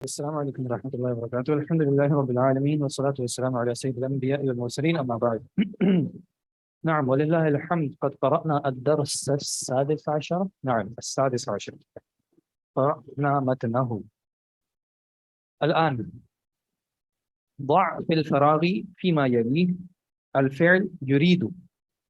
السلام عليكم ورحمة الله وبركاته. الحمد لله رب العالمين والصلاة والسلام على سيد الأنبياء والمرسلين، أما بعد. نعم، ولله الحمد. قد قرأنا الدرس السادس عشر، نعم السادس عشر، قرأنا متنه. الآن ضع في الفراغ فيما يليه الفعل يريد.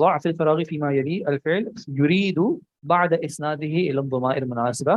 ضع في الفراغ فيما يلي الفعل يريد بعد اسناده الى الضمائر المناسبه،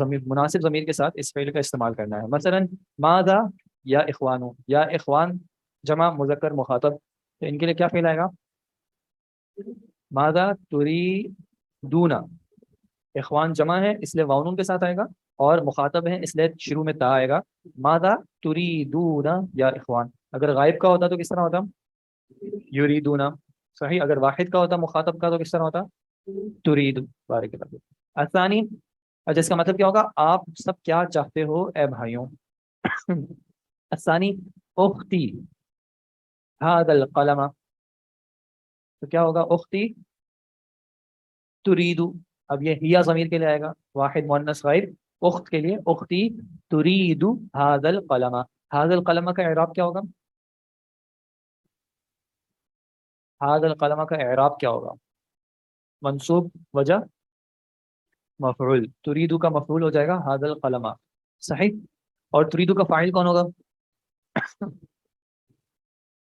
ضمیر مناسب ضمیر کے ساتھ اس فعل کا استعمال کرنا ہے. مثلا ماذا یا اخوانو، یا اخوان جمع مذکر مخاطب، تو ان کے لیے کیا فعل آئے گا؟ ماذا تريدون. اخوان جمع ہے اس لیے واؤن کے ساتھ آئے گا، اور مخاطب ہے اس لیے شروع میں تا آئے گا. ماذا تريدون یا اخوان. اگر غائب کا ہوتا تو کس طرح ہوتا؟ یریدون. صحیح. اگر واحد کا ہوتا مخاطب کا تو کس طرح ہوتا؟ ترید. بارک اللہ فیک. الثانی، جس کا مطلب کیا ہوگا؟ آپ سب کیا چاہتے ہو اے بھائیوں. الثانی اختی هذا القلم. تو کیا ہوگا؟ اختی ترید. اب یہ ہیا ضمیر کے لیے آئے گا، واحد مؤنث غائب. اخت کے لیے اختی ترید هذا القلم. هذا القلم کا اعراب کیا ہوگا؟ هذا القلم کا اعراب کیا ہوگا؟ منصوب، وجہ مفعول. تریدو کا مفعول ہو جائے گا هذا القلم. صحیح. اور تریدو کا فاعل کون ہوگا؟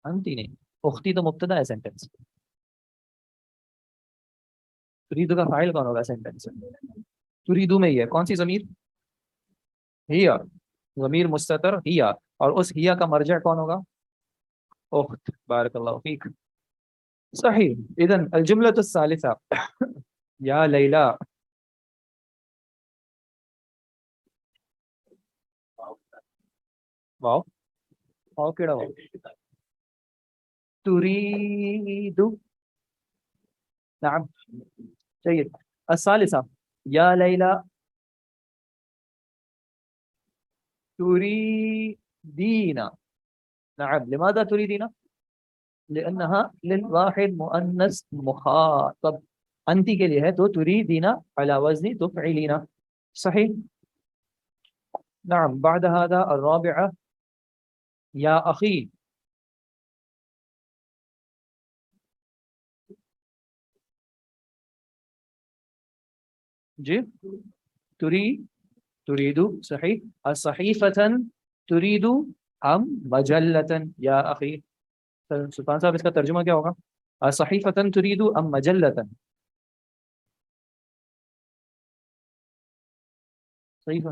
انتی نہیں، اختی تو مبتدا ہے سینٹینس. تریدو کا فاعل کون ہوگا سینٹینس؟ تریدو میں ہی ہے. کون سی ضمیر؟ ہیا. ضمیر مستتر ہیا. اور اس ہیا کا مرجع کون ہوگا؟ اخت. بارک اللہ فیک. صحیح. اذن الجملة الثالثة یا لیلا. واو. واو کیڑا واو؟ تريد. نعم جيد. الثالثة يا ليلى تريدين. نعم. لماذا تريدين؟ لأنها للواحد مؤنث مخاطب. أنت کے لیے ہے تو تريدين على وزن تفعلين. صحيح. نعم. بعد هذا الرابعة يا أخي. جی تريد. صحيح. الصحيفة تريد أم مجلة يا أخي. سلطان صاحب اس کا ترجمہ کیا ہوگا؟ الصحيفة تريد أم مجلة. صحیح.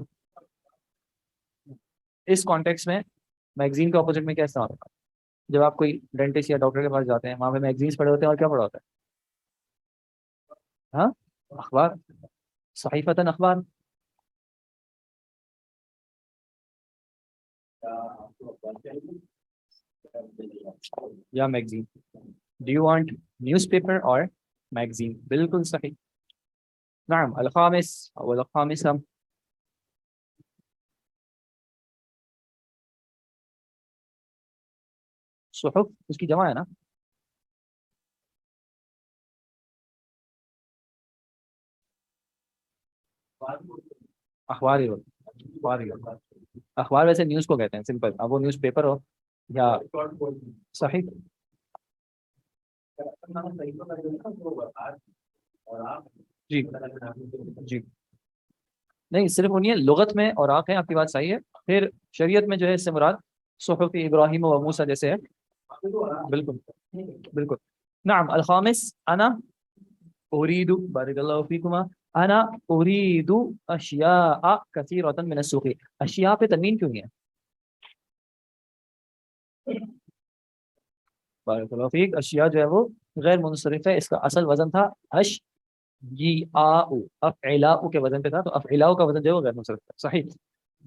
اس کانٹیکس میں میگزین کے اپوزٹ میں کیا استعمال ہوگا؟ جب آپ کوئی ڈینٹسٹ یا ڈاکٹر کے پاس جاتے ہیں، وہاں پہ میگزینس پڑے ہوتے ہیں، اور کیا پڑا ہوتا ہے؟ ہاں، اخبار. صحیفتاً اخبار. یا magazine. Do you want news paper اور میگزین؟ بالکل صحیح. نعم. الخامس او الخامس ہم صحف اس کی جمع ہے نا؟ اخبار ہی ہوتا ہے. اخبار ہی ہوتا ہے. اخبار ویسے نیوز کو کہتے ہیں سمپل. اب وہ نیوز پیپر ہو یا صحیح. جی جی. نہیں، صرف انہیں لغت میں اور آنکھ ہے، آپ کی بات صحیح ہے. پھر شریعت میں جو ہے اس سے مراد صحف ابراہیم و موسیٰ جیسے ہے. بالکل بالکل. نعم. الخامس انا اريد. بارك الله فيكما. انا اريد اشیاء كثيرة من السوق. اشیاء پہ تنوین کیوں نہیں ہے؟ بارک اللہ فیک. اشیاء جو ہے وہ غیر منصرف ہے. اس کا اصل وزن تھا اش جی آؤ. افعلاء کے وزن پہ تھا، تو افعلاء کا وزن جو ہے وہ غیر منصرف ہے. صحیح.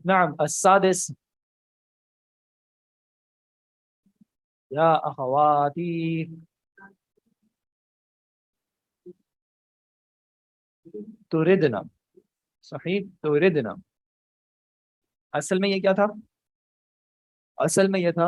نعم. السادس یا اخواتی تردنا. صحیح. تردنا. اصل میں یہ کیا تھا؟ اصل میں یہ تھا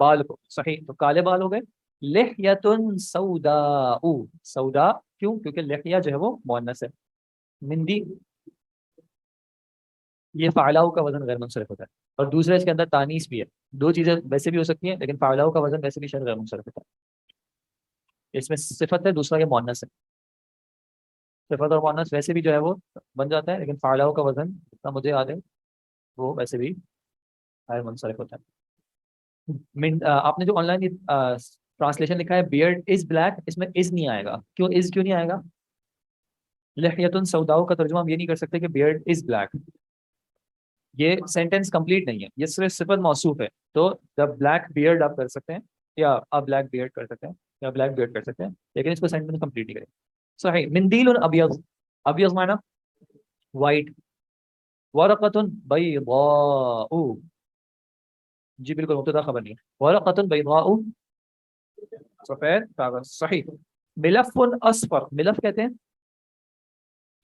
بال کو، صحیح، تو کالے بال ہو گئے. لحیتن سوداء، سودا کیوں؟ کیونکہ لحیہ جو ہے وہ مؤنث ہے. مندی، یہ فعلاؤ کا وزن غیر منصرف ہوتا ہے، اور دوسرا اس کے اندر تانیث بھی ہے. دو چیزیں ویسے بھی ہو سکتی ہیں، لیکن فعلاؤ کا وزن ویسے بھی شاید غیر منصرف ہوتا ہے. اس میں صفت ہے، دوسرا یہ مؤنث ہے. صفت اور مؤنث ویسے بھی جو ہے وہ بن جاتا ہے، لیکن فعلاؤ کا وزن جتنا مجھے یاد ہے وہ ویسے بھی غیر منصرف ہوتا ہے. آپ نے جو آن لائن ٹرانسلیشن لکھا ہے بیئرڈ از بلیک، اس میں از نہیں آئے گا. کیوں از کیوں نہیں آئے گا؟ لحیۃ سوداؤ کا ترجمہ ہم یہ نہیں کر سکتے کہ بیئرڈ از بلیک. یہ سینٹینس کمپلیٹ نہیں ہے، یہ صرف صفت موصوف ہے. تو دا بلیک بیئرڈ آپ کر سکتے ہیں، یا بلیک بیئرڈ کر سکتے ہیں، یا بلیک بیئرڈ کر سکتے ہیں، لیکن اس کو سینٹینس کمپلیٹ نہیں کریں. صحیح. مندیل ابیض، ابیض معنی وائٹ. ورقۃ بیضاء، جی بالکل مبتدا خبر نہیں ہے. ورقۃ بیضاء، سفید کاغذ. صحیح. ملف اصفر، ملف کہتے ہیں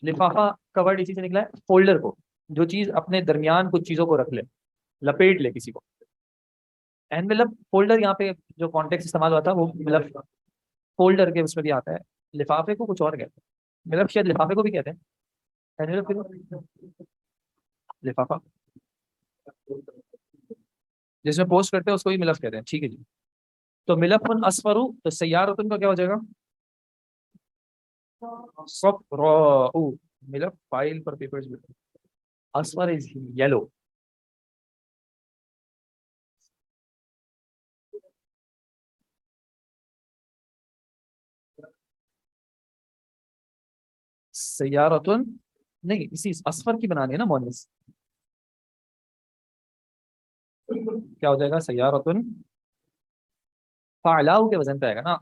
لفافہ کا ورڈ اسی سے نکلا ہے، فولڈر کو، جو چیز اپنے درمیان کچھ چیزوں کو رکھ لے، لپیٹ لے کسی کو. این ملف فولڈر، یہاں پہ جو کانٹیکس استعمال ہوا تھا وہ ملف فولڈر کے اس میں بھی آتا ہے. لفافے کو کچھ اور کہتے ہیں، ملف شاید لفافے کو بھی کہتے ہیں. این ملف لفافہ جس میں پوسٹ کرتے ہیں اس کو بھی ملف کہتے ہیں. ٹھیک ہے جی. تو ملف اصفر، تو سیارتن کا کیا ہو جائے گا؟ صفراء. ملف فائل پر پیپرز، اصفر از یلو. سیارتن نہیں، اسی اصفر کی بنانی ہے نا مونس. کیا ہو جائے گا؟ سیارتن فعلاؤ کے وزن پہ آئے گا نا.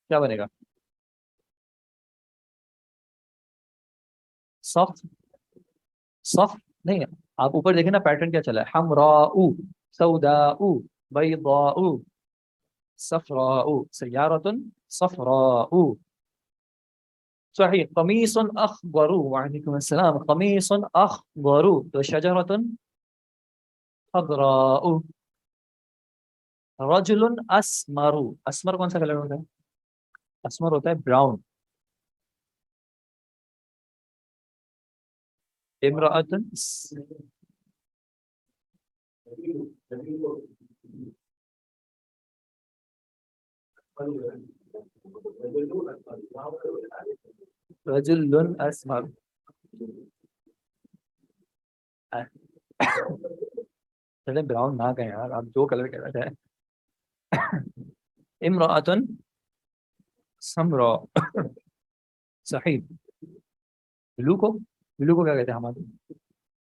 کیا بنے گا؟ صف، صف نہیں. آپ اوپر دیکھیں نا پیٹرن کیا چلا ہے. حمراء، سوداء، بیضاء، صفراء، سیارتن صفراء. صحیح. قمیص اخضر، وعلیکم السلام. قمیص اخضر، تو شجرتن خضراء. رجل اسمر، اسمر کون سا کلر ہوتا ہے؟ اسمر ہوتا ہے براؤن. امرأة رجل اسمر. چلے براؤن نہ کہیں یار، آپ دو کلر کہہ رہے تھے. امرأة سمراء. صحیح. بلو کو، بلو کو کیا کہتے ہیں ہمارے؟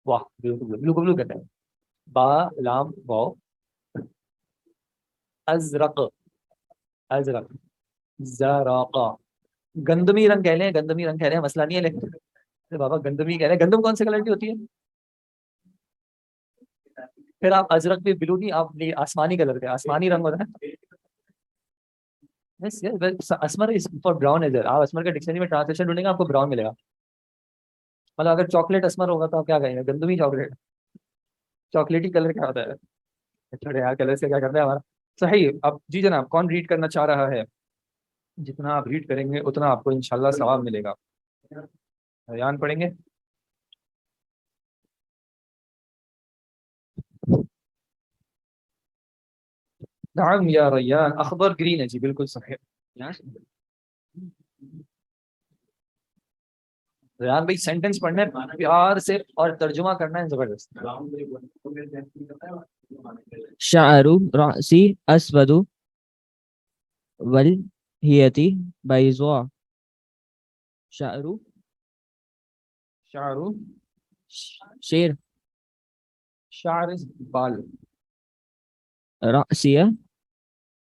واہ، بلو کو بلو کو بلو کہتے ہیں. با لام واو. ازرق، ازرق. زرقا. گندمی رنگ کہہ لیں، گندمی رنگ کہہ رہے ہیں، مسئلہ نہیں ہے، لیکن ارے بابا گندمی کہہ رہے ہیں. گندم کون سے کلر کی ہوتی ہے؟ پھر آپ ازرق بھی بلو نہیں، آپ آسمانی کلر کے، آسمانی رنگ ہوتا ہے. اسمر از فار براؤن. ادھر آپ اسمر کا ڈکشنری میں ٹرانسلیشن ڈھونڈیں گے آپ کو براؤن ملے گا. مطلب اگر چاکلیٹ اسمر ہوگا تو آپ کیا کہیں گے؟ گندمی چاکلیٹ. چاکلیٹی کلر کیا ہوتا ہے؟ چھوڑے یار، کلر سے کیا کرنا ہے ہمارا. صحیح. اب جی جناب، کون ریڈ کرنا چاہ رہا ہے؟ جتنا آپ ریڈ کریں گے اتنا آپ کو انشاءاللہ ثواب ملے گا. ریان پڑھیں گے؟ نعم یا ریان. اخبار گرین ہے جی، بالکل صحیح. ریان بھائی سینٹینس پڑھنا ہے پیار سے اور ترجمہ کرنا ہے زبردست. شعر رأسی اسود والهیتی بیضاء. شعر، شعر، شیر. شعر بال. رأسیہ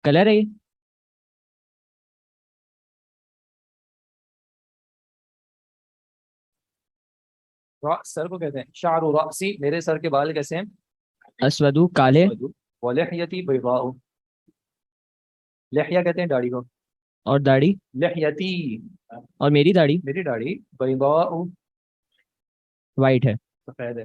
کلر ہے. سر کو کہتے ہیں شعر راسی، میرے سر کے بال کیسے ہیں؟ اسود کالے. ولحیتی بیضاء. لحیہ کہتے ہیں داڑھی کو. اور داڑھی. لحیتی، اور میری داڑھی میری داڑھی. بیضاء وائٹ ہے. سفید ہے.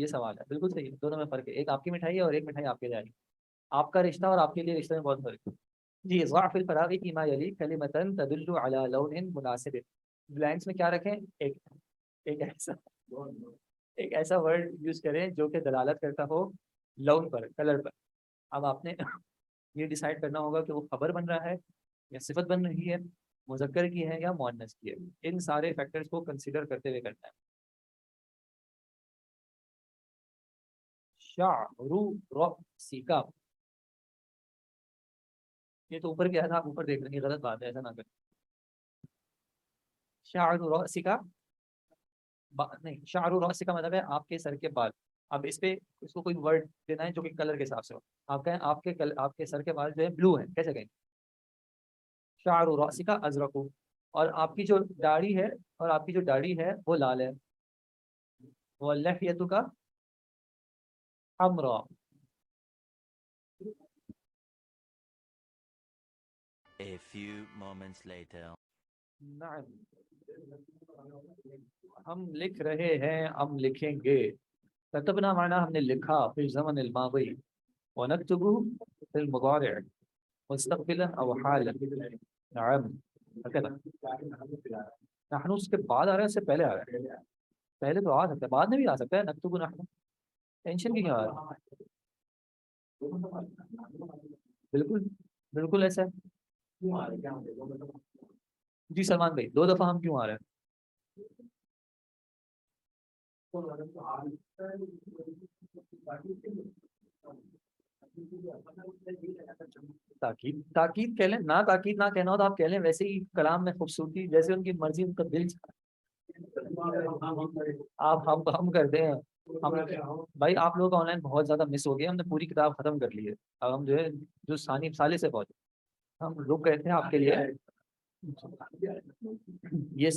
یہ سوال ہے، بالکل صحیح ہے، دونوں میں فرق ہے، ایک آپ کی مٹھائی ہے اور ایک مٹھائی آپ کے جائے گی، آپ کا رشتہ اور آپ کے لیے رشتے میں بہت فرق ہے۔ جی، ضعف الفراغ فيما يلي كلمة تدل على لون مناسب، بلینکس میں کیا رکھیں، ایک ایسا ایک ایسا ورڈ یوز کریں جو کہ دلالت کرتا ہو لون پر، کلر پر۔ اب آپ نے یہ ڈیسائیڈ کرنا ہوگا کہ وہ خبر بن رہا ہے یا صفت بن رہی ہے، مذکر کی ہے یا مؤنث کی ہے، ان سارے فیکٹرز کو کنسیڈر کرتے ہوئے کرنا ہے۔ شعر رأسک، یہ تو اوپر کیا تھا، آپ اوپر دیکھ رہے ہیں، غلط بات ہے، ایسا نہ کریں۔ شعر رأسک نہیں، شعر رأسک کا مطلب ہے آپ کے سر کے بال۔ اب اس کو کوئی ورڈ دینا ہے جو کہ کلر کے حساب سے ہو، آپ کہیں آپ کے سر کے بال جو ہے بلو ہیں، کیسے کہیں؟ شعر رأسک ازرق، اور آپ کی جو داڑھی ہے وہ لال ہے، ولحیتک حمراء۔ A few moments later. نعم، ہم لکھ رہے ہیں، ہم لکھیں گے۔ كتبنا معنی ہم نے لکھا فی الزمن الماضی، ونكتب فی المضارع مستقبلا او حالا۔ نعم هكذا۔ نحن اس کے بعد آ رہا ہے، اس سے پہلے آ رہا ہے؟ پہلے تو آ سکتا ہے، بعد میں بھی آ سکتا ہے، نکتب نحن، ٹینشن کی کیا آ رہا ہے؟ بالکل بالکل ایسا ہے۔ جی سلمان بھائی، دو دفعہ ہم کیوں آ رہے ہیں؟ تاکید کہہ لیں، نہ تاکید نہ کہنا ہو تو آپ کہہ لیں، ویسے ہی کلام میں خوبصورتی، جیسے ان کی مرضی، ان کا دل آپ ہم کرتے ہیں۔ ہم بھائی آپ لوگوں کا آن لائن بہت زیادہ مس ہو گیا، ہم نے پوری کتاب ختم کر لی ہے، اب ہم جو ہے جو ثانی سالے سے پہنچے، ہم رک گئے تھے آپ کے لیے یہ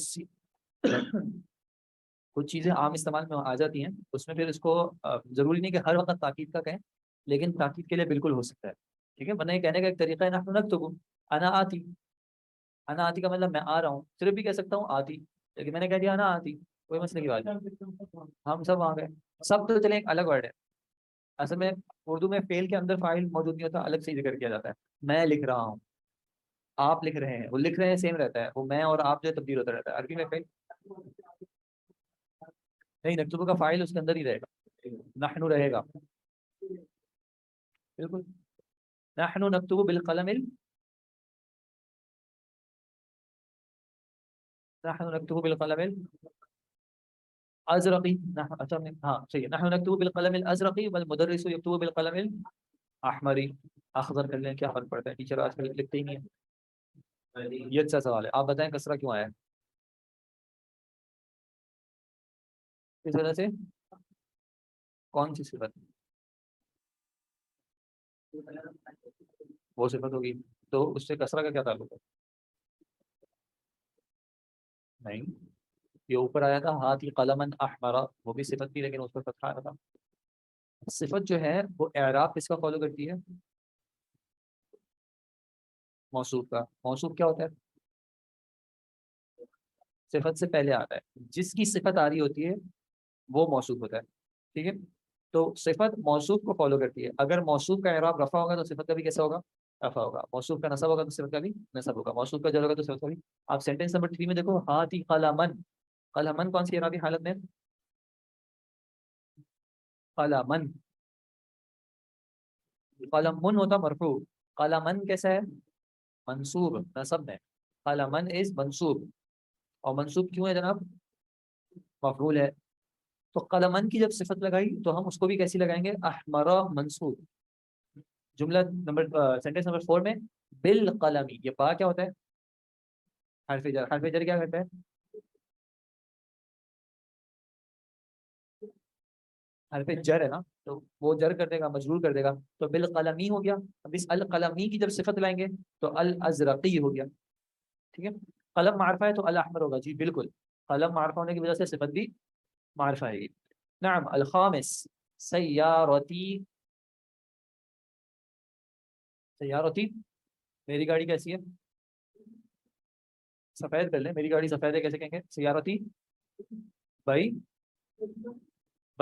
کچھ چیزیں عام استعمال میں آ جاتی ہیں، اس میں پھر اس کو ضروری نہیں کہ ہر وقت تاکید کا کہیں، لیکن تاکید کے لیے بالکل ہو سکتا ہے، ٹھیک ہے، ورنہ یہ کہنے کا ایک طریقہ ہے، نحن نکتب، انا آتی، انا آتی کا مطلب میں آ رہا ہوں، صرف بھی کہہ سکتا ہوں آتی، لیکن میں نے کہہ دیا انا آتی، کوئی مسئلے کی بات نہیں، ہم سب آ گئے، سب تو چلیں ایک الگ ورڈ ہے، اصل میں اردو میں فعل کے اندر فاعل موجود نہیں ہوتا، الگ سے ذکر کیا جاتا ہے، میں لکھ رہا ہوں، آپ لکھ رہے ہیں، وہ لکھ رہے ہیں سیم رہتا ہے، وہ میں اور آپ جو ہے تبدیل ہوتا رہتا ہے، عربی میں فعل نہیں، نکتب کا فاعل اس کے اندر ہی رہے گا، نحن رہے گا، بالکل، نحن نکتب بالقلم نحن نكتب بالقلم الازرق، ہاں صحیح ہے، نحن نكتب بالقلم الازرق والمدرس يكتب بالقلم الاحمر، اخضر کر لیں، کیا فرق پڑتا ہے، ٹیچر آج کل لکھتے ہی نہیں ہے۔ یہ اچھا سوال ہے، آپ بتائیں کسرہ کیوں آیا ہے، کس وجہ سے، کون سی صفت، وہ صفت ہوگی، تو اس سے کسرہ کا کیا تعلق ہے؟ نہیں، یہ اوپر آیا تھا ہاتھی قلمن احمرا، وہ بھی صفت تھی لیکن اس پر فتحہ آیا تھا۔ صفت جو ہے وہ اعراب کس کا فالو کرتی ہے، موصوف کا، موصوف کیا ہوتا ہے، صفت سے پہلے آتا ہے، جس کی صفت آ رہی ہوتی ہے وہ موصوف ہوتا ہے، ٹھیک ہے، تو صفت موصوف کو فالو کرتی ہے، اگر موصوف کا اعراب رفع ہوگا تو صفت کا بھی کیسا ہوگا، رفع ہوگا، موصوف کا نصب ہوگا تو صفت کا بھی نصب ہوگا، موصوف کا جر ہوگا تو صفت کا بھی۔ آپ سینٹینس نمبر 3 میں دیکھو، ہاتھی قلمن، قلمن کون سی اعرابی حالت میں، قلمن، قلمن ہوتا مرفوع، قلمن کیسا ہے، منصوب نصب میں، قلمن از منصوب، اور منصوب کیوں ہے جناب، مفعول ہے، تو قلمن کی جب صفت لگائی تو ہم اس کو بھی کیسی لگائیں گے، احمرا منصوب۔ جملہ نمبر سینٹینس نمبر 4 میں بالقلمی، یہ با کیا ہوتا ہے، حرف جر، حرف جر کیا کرتا ہے، حرف جر ہے نا، تو وہ جر کر دے گا، مجرور کر دے گا، تو بالقلمی ہو گیا، اب اس القلمی کی جب صفت لائیں گے تو الازرقی ہو گیا، ٹھیک ہے، قلم معرفہ ہے تو الاحمر ہوگا، جی بالکل، قلم معرفہ ہونے کی وجہ سے صفت بھی معرفہ ہے۔ نعم، الخامس سیارتی، سیارتی، میری گاڑی کیسی ہے، سفید کر لیں، میری گاڑی سفید ہے، کیسے کہیں گے، سیارتی، بھائی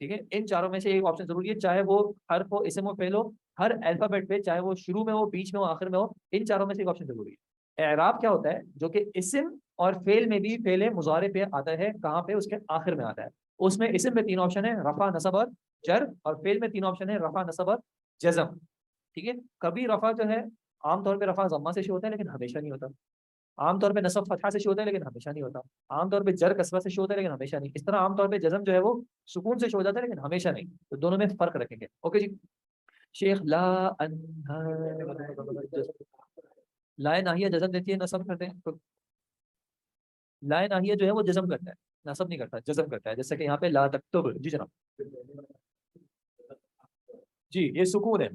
ٹھیک ہے, ان چاروں میں سے ایک آپشن ضروری ہے, چاہے وہ حرف ہو, اسم ہو, فعل ہو, ہر الفابیٹ پہ, چاہے وہ شروع میں ہو, بیچ میں ہو, آخر میں ہو, ان چاروں میں سے ایک آپشن ضروری ہے. اعراب کیا ہوتا ہے؟ جو کہ اسم اور فعل میں بھی فعل مضارع پہ آتا ہے, کہاں پہ؟ اس کے آخر میں آتا ہے. اس میں اسم میں 3 آپشن ہے, رفع, نصب اور جر, اور فعل میں 3 آپشن ہے, رفع, نصب اور جزم. ٹھیک ہے, کبھی رفع جو ہے عام طور پہ رفع ضمہ سے شروع ہوتا ہے لیکن ہمیشہ نہیں ہوتا. عام طور پہ نصب فتحہ سے شروع ہوتا ہے لیکن ہمیشہ نہیں ہوتا. عام طور پہ جر کسرہ سے شروع ہوتا ہے لیکن ہمیشہ نہیں. اس طرح عام طور پہ جزم جو ہے وہ سکون سے شروع ہو جاتا ہے لیکن ہمیشہ نہیں. تو دونوں میں فرق رکھیں گے. اوکے جی. شیخ لا لائے ناہیہ جزم دیتی ہے, نصب کرتے ہیں. تو لائے ناہیہ جو ہے وہ جزم کرتا ہے, نصب نہیں کرتا, جزم کرتا ہے. جیسے کہ یہاں پہ لا تکتب, جی جناب, جی یہ سکون ہے,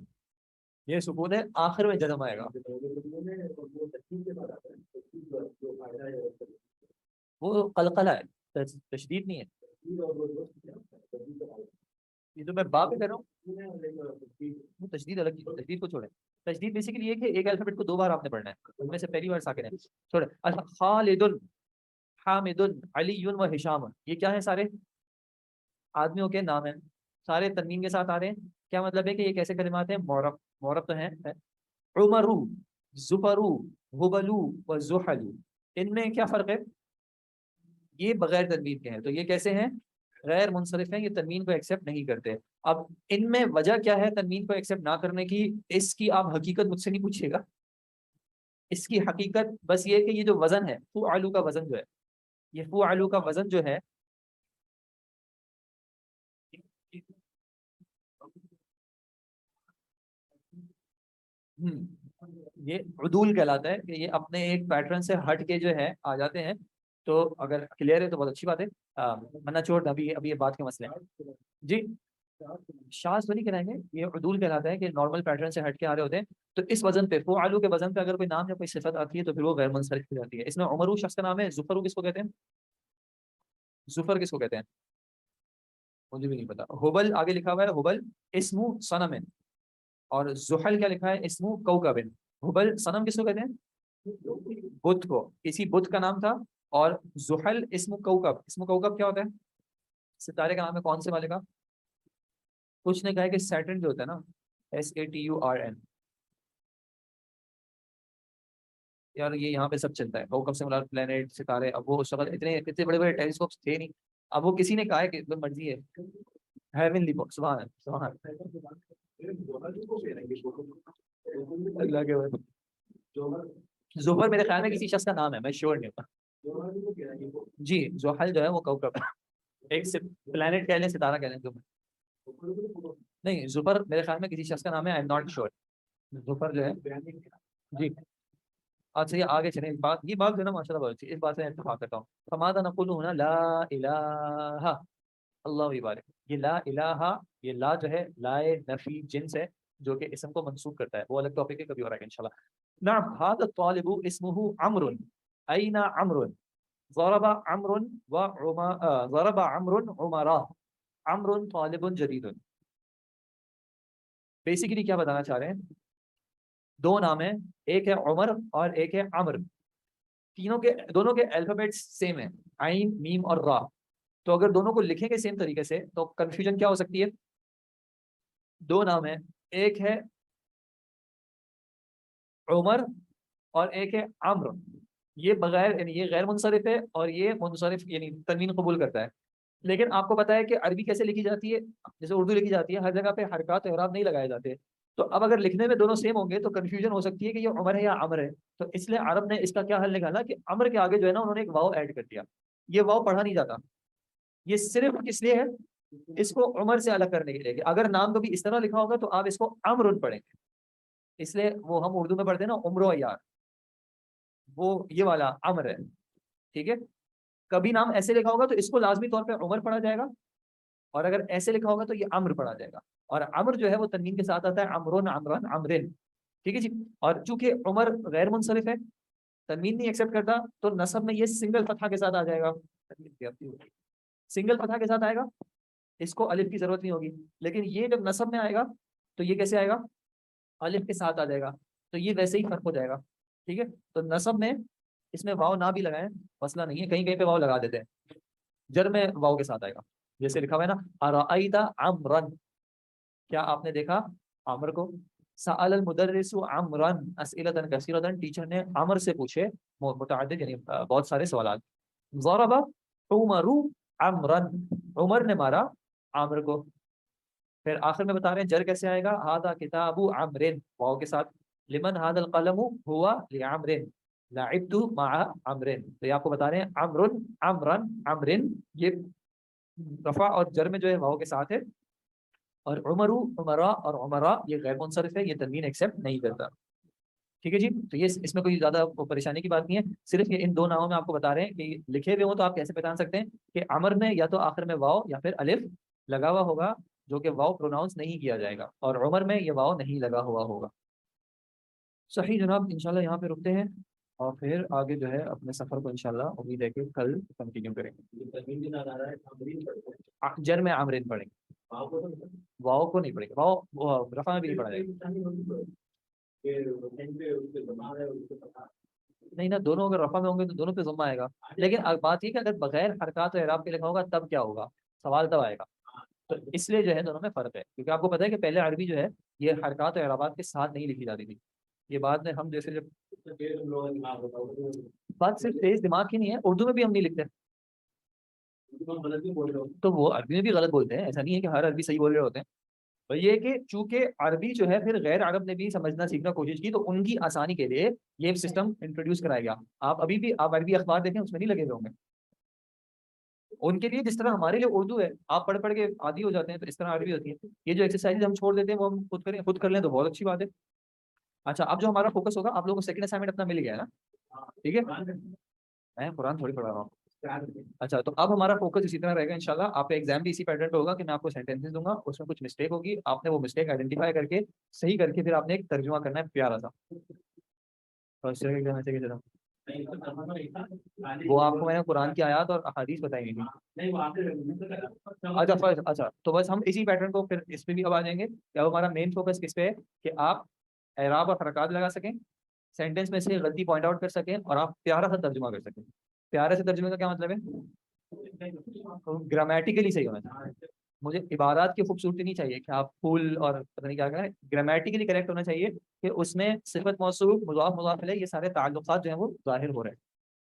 یہ سکون ہے, آخر میں جزم آئے گا. وہ قلقلہ ہے, تشدید نہیں ہے. یہ تو میں باب کہہ رہا ہوں, وہ تشدید الگ چیز ہے, تشدید کو چھوڑیں. تشدید بیسیکلی یہ ہے کہ ایک الفابیٹ کو 2 بار آپ نے پڑھنا ہے, ان میں سے پہلی بار ساکن ہے. چھوڑیں. خالد, حامد, علی و ہشام, یہ کیا ہے؟ سارے آدمیوں کے نام ہیں, سارے تنوین کے ساتھ آ رہے ہیں. کیا مطلب ہے کہ یہ کیسے کلمات ہیں؟ معرب, معرب تو ہیں. عمرو, زفرو, ہبلو و زحلو, ان میں کیا فرق ہے؟ یہ بغیر تنوین کے ہیں, تو یہ کیسے ہیں؟ غیر منصرف ہیں, یہ تنوین کو ایکسیپٹ نہیں کرتے. اب ان میں وجہ کیا ہے تنوین کو ایکسیپٹ نہ کرنے کی؟ اس کی آپ حقیقت مجھ سے نہیں پوچھیے گا. اس کی حقیقت بس یہ کہ یہ جو وزن ہے, فعلو کا وزن جو ہے, یہ فعلو کا وزن جو ہے, یہ عدول کہلاتا ہے کہ یہ اپنے ایک پیٹرن سے ہٹ کے جو ہے آ جاتے ہیں. تو اگر کلیئر ہے تو بہت اچھی بات ہے, ورنہ چھوڑ, ابھی یہ بات کے مسئلے ہیں. جی شاذ تو نہیں کہلائیں گے, یہ عدول کہلاتا ہے کہ نارمل پیٹرن سے ہٹ کے آ رہے ہوتے ہیں. تو اس وزن پہ, فعلو کے وزن پہ اگر کوئی نام یا کوئی صفت آتی ہے تو پھر وہ غیر منصرف ہو جاتی ہے. اس میں عمرو شخص کا نام ہے, زفرو کس کو کہتے ہیں؟ زفر کس کو کہتے ہیں؟ مجھے بھی نہیں پتا. ہوبل آگے لکھا ہوا ہے, ہوبل اسم صنم, اور زحل کیا لکھا ہے؟ اسم کوکب. ہوبل صنم کس کو کہتے ہیں؟ بت کو, کسی بت کا نام تھا. اور زحل اسم کوکب, اسم کوکب کیا ہوتا ہے؟ ستارے کا نام ہے. کون سے والے کا؟ کچھ نے کہا ہے کہ سیٹرن جو ہوتا ہے نا, SATURN, یار یہ یہاں پہ سب چلتا ہے, کوکب سے مراد پلانٹ, ستارے. اب وہ اس وقت اتنے بڑے بڑے ٹیلیسکوپس تھے نہیں. اب وہ کسی نے کہا ہے کہ مرضی ہے, ہیونلی باڈی, سبحان سبحان اللہ کے بعد. زحل میرے خیال میں کسی شخص کا نام ہے, میں شیور نہیں ہوں. جی زحل جو ہے وہ کوکب, ایک پلانٹ کہہ لیں, ستارہ کہہ لیں, نہیں زفر میرے خیال میں کسی شخص کا نام ہے, I am not sure. Zafar جو ہے, جی اچھا یہ آگے چلیں. بات یہ بات جو ہے نا ماشاء اللہ بہت اچھی, اس بات سے اتفاق کرتا ہوں. فماذا نقول هنا لا الہ, اللہ بارک. یہ لا الہ, یہ لا جو ہے لائے نفی جنس ہے, جو کہ اسم کو منسوب کرتا ہے. وہ الگ ٹاپک ہے, کبھی اور آئے گا انشاءاللہ. نعم هذا الطالب اسمه عمرو, اين عمرو؟ ضرب عمرو ضرب عمرو عمرا, عمرو طالب جدید. بیسیکلی کیا بتانا چاہ رہے ہیں؟ 2 نام ہیں, ایک ہے عمر اور ایک ہے عمر. دونوں کے الفابیٹس سیم ہیں, عین, میم اور را. تو اگر دونوں کو لکھیں گے سیم طریقے سے تو کنفیوژن کیا ہو سکتی ہے؟ 2 نام ہیں, ایک ہے عمر اور ایک ہے عمر. یہ بغیر, یعنی یہ غیر منصرف ہے اور یہ منصرف, یعنی تنوین قبول کرتا ہے. لیکن آپ کو پتا ہے کہ عربی کیسے لکھی جاتی ہے؟ جیسے اردو لکھی جاتی ہے, ہر جگہ پہ حرکات اعراب نہیں لگائے جاتے. تو اب اگر لکھنے میں دونوں سیم ہوں گے تو کنفیوژن ہو سکتی ہے کہ یہ عمر ہے یا عمر ہے. تو اس لیے عرب نے اس کا کیا حل نکالا کہ عمر کے آگے جو ہے نا انہوں نے ایک واو ایڈ کر دیا. یہ واو پڑھا نہیں جاتا, یہ صرف کس لیے ہے؟ اس کو عمر سے الگ کرنے کے لیے, کہ اگر نام کبھی اس طرح لکھا ہوگا تو آپ اس کو عمر پڑھیں گے. اس لیے وہ ہم اردو میں پڑھتے ہیں نا عمر و یار, وہ یہ والا عمر ہے. ٹھیک ہے, کبھی نام ایسے لکھا ہوگا تو اس کو لازمی طور پہ عمر پڑھا جائے گا, اور اگر ایسے لکھا ہوگا تو یہ عمر پڑھا جائے گا. اور عمر جو ہے وہ تنوین کے ساتھ آتا ہے, عمرون, عمران, عمرن. ٹھیک ہے جی. اور چونکہ عمر غیر منصرف ہے, تنوین نہیں ایکسیپٹ کرتا, تو نصب میں یہ سنگل فتحہ کے ساتھ آ جائے گا. سنگل فتحہ کے ساتھ آئے گا, اس کو الف کی ضرورت نہیں ہوگی. لیکن یہ جب نصب میں آئے گا تو یہ کیسے آئے گا؟ الف کے ساتھ آ جائے گا. تو یہ ویسے ہی فرق ہو جائے گا. ٹھیک ہے, تو نصب میں اس میں واو نہ بھی لگائیں, مسئلہ نہیں ہے, کہیں کہیں پہ واو لگا دیتے ہیں. جر میں واو کے ساتھ آئے گا. جیسے لکھا ہوا ہے نا ارأیت عمرن، کیا آپ نے دیکھا عمر کو. سأل المدرس عمرن اسئلۃ کثیرۃ، ٹیچر نے عمر سے پوچھے متعدد یعنی بہت سارے سوالات. ضرب عمر عمرن، عمر نے مارا عامر کو. پھر آخر میں بتا رہے ہیں جر کیسے آئے گا. ھذا کتاب عمر واو کے ساتھ. لمن ھذا القلم ہوا لعمر لعبت مع عمر. تو یہ آپ کو بتا رہے ہیں عمر عمرن عمرن یہ رفع اور جر میں جو ہے واو کے ساتھ ہے. اور عمر عمرا اور عمرا یہ غیر منصرف ہے، یہ تنوین ایکسیپٹ نہیں کرتا. ٹھیک ہے جی. تو یہ اس میں کوئی زیادہ پریشانی کی بات نہیں ہے، صرف یہ ان دو ناموں میں آپ کو بتا رہے ہیں کہ لکھے ہوئے ہوں تو آپ کیسے پہچان سکتے ہیں کہ عمر میں یا تو آخر میں واو یا پھر الف لگا ہوا ہوگا جو کہ واو پروناؤنس نہیں کیا جائے گا، اور عمر میں یہ واو نہیں لگا ہوا ہوگا. صحیح جناب، انشاءاللہ یہاں پہ رکتے ہیں اور پھر آگے جو ہے اپنے سفر کو انشاءاللہ امید ہے کہ کل کنٹینیو کریں گے. جر میں عامرین پڑھیں گے، واو کو نہیں پڑھیں گے، واو رفع میں بھی نہیں پڑھا جائے گا. نہیں نا، دونوں اگر رفع میں ہوں گے تو دونوں پہ ضمہ آئے گا. لیکن بات یہ کہ اگر بغیر حرکات و اعراب کے لکھا ہوگا تب کیا ہوگا، سوال تب آئے گا. تو اس لیے جو ہے دونوں میں فرق ہے، کیونکہ آپ کو پتہ ہے کہ پہلے عربی جو ہے یہ حرکات و اعرابات کے ساتھ نہیں لکھی جاتی تھی. یہ بعد میں ہم جیسے جب بات صرف تیز دماغ کی نہیں ہے، اردو میں بھی ہم نہیں لکھتے تو وہ عربی میں بھی غلط بولتے ہیں. ایسا نہیں ہے کہ ہر عربی صحیح بول رہے ہوتے ہیں. تو یہ کہ چونکہ عربی جو ہے پھر غیر عرب نے بھی سمجھنا سیکھنا کوشش کی، تو ان کی آسانی کے لیے یہ سسٹم انٹروڈیوس کرایا گیا. آپ ابھی بھی آپ عربی اخبار دیکھیں اس میں نہیں لگے ہوئے ہوں گے. ان کے لیے جس طرح ہمارے لیے اردو ہے آپ پڑھ پڑھ کے عادی ہو جاتے ہیں، تو اس طرح عربی ہوتی ہے. یہ جو ایکسرسائز ہم چھوڑ دیتے ہیں وہ ہم خود کریں، خود کر لیں تو بہت اچھی بات ہے. اچھا اب جو ہمارا فوکس ہوگا، آپ لوگوں کو سیکنڈ اسائنمنٹ اپنا مل گیا ہے نا، ٹھیک ہے. میں قرآن تھوڑی پڑھا رہا ہوں. اچھا تو اب ہمارا فوکس اسی طرح رہے گا انشاءاللہ. آپ کا ایگزام بھی اسی پیٹرن پہ ہوگا کہ میں آپ کو سینٹینسز دوں گا، اس میں کچھ مسٹیک ہوگی، آپ نے وہ مسٹیک آئیڈینٹیفائی کر کے صحیح کر کے پھر آپ نے ایک ترجمہ کرنا ہے پیارا سا. وہ آپ کو میں نے قرآن کی آیات اور احادیث بتائی گئی. اچھا تو بس ہم اسی پیٹرن کو پھر اس پہ بھی اب آ جائیں گے کہ اب ہمارا مین فوکس کس پہ ہے کہ آپ اعراب اور حرکات لگا سکیں، سینٹینس میں سے غلطی پوائنٹ آؤٹ کر سکیں، اور آپ پیارا سا ترجمہ کر سکیں. پیارے سے ترجمے کا کیا مطلب ہے؟ گرامیٹیکلی صحیح ہونا چاہیے. مجھے عبارات کی خوبصورتی نہیں چاہیے کہ آپ پھول اور پتہ نہیں کیا کریں، گرامیٹیکلی کریکٹ ہونا چاہیے کہ اس میں صفت موصوف مضاف مضاف الیہ یہ سارے تعلقات جو ہیں وہ ظاہر ہو رہے ہیں.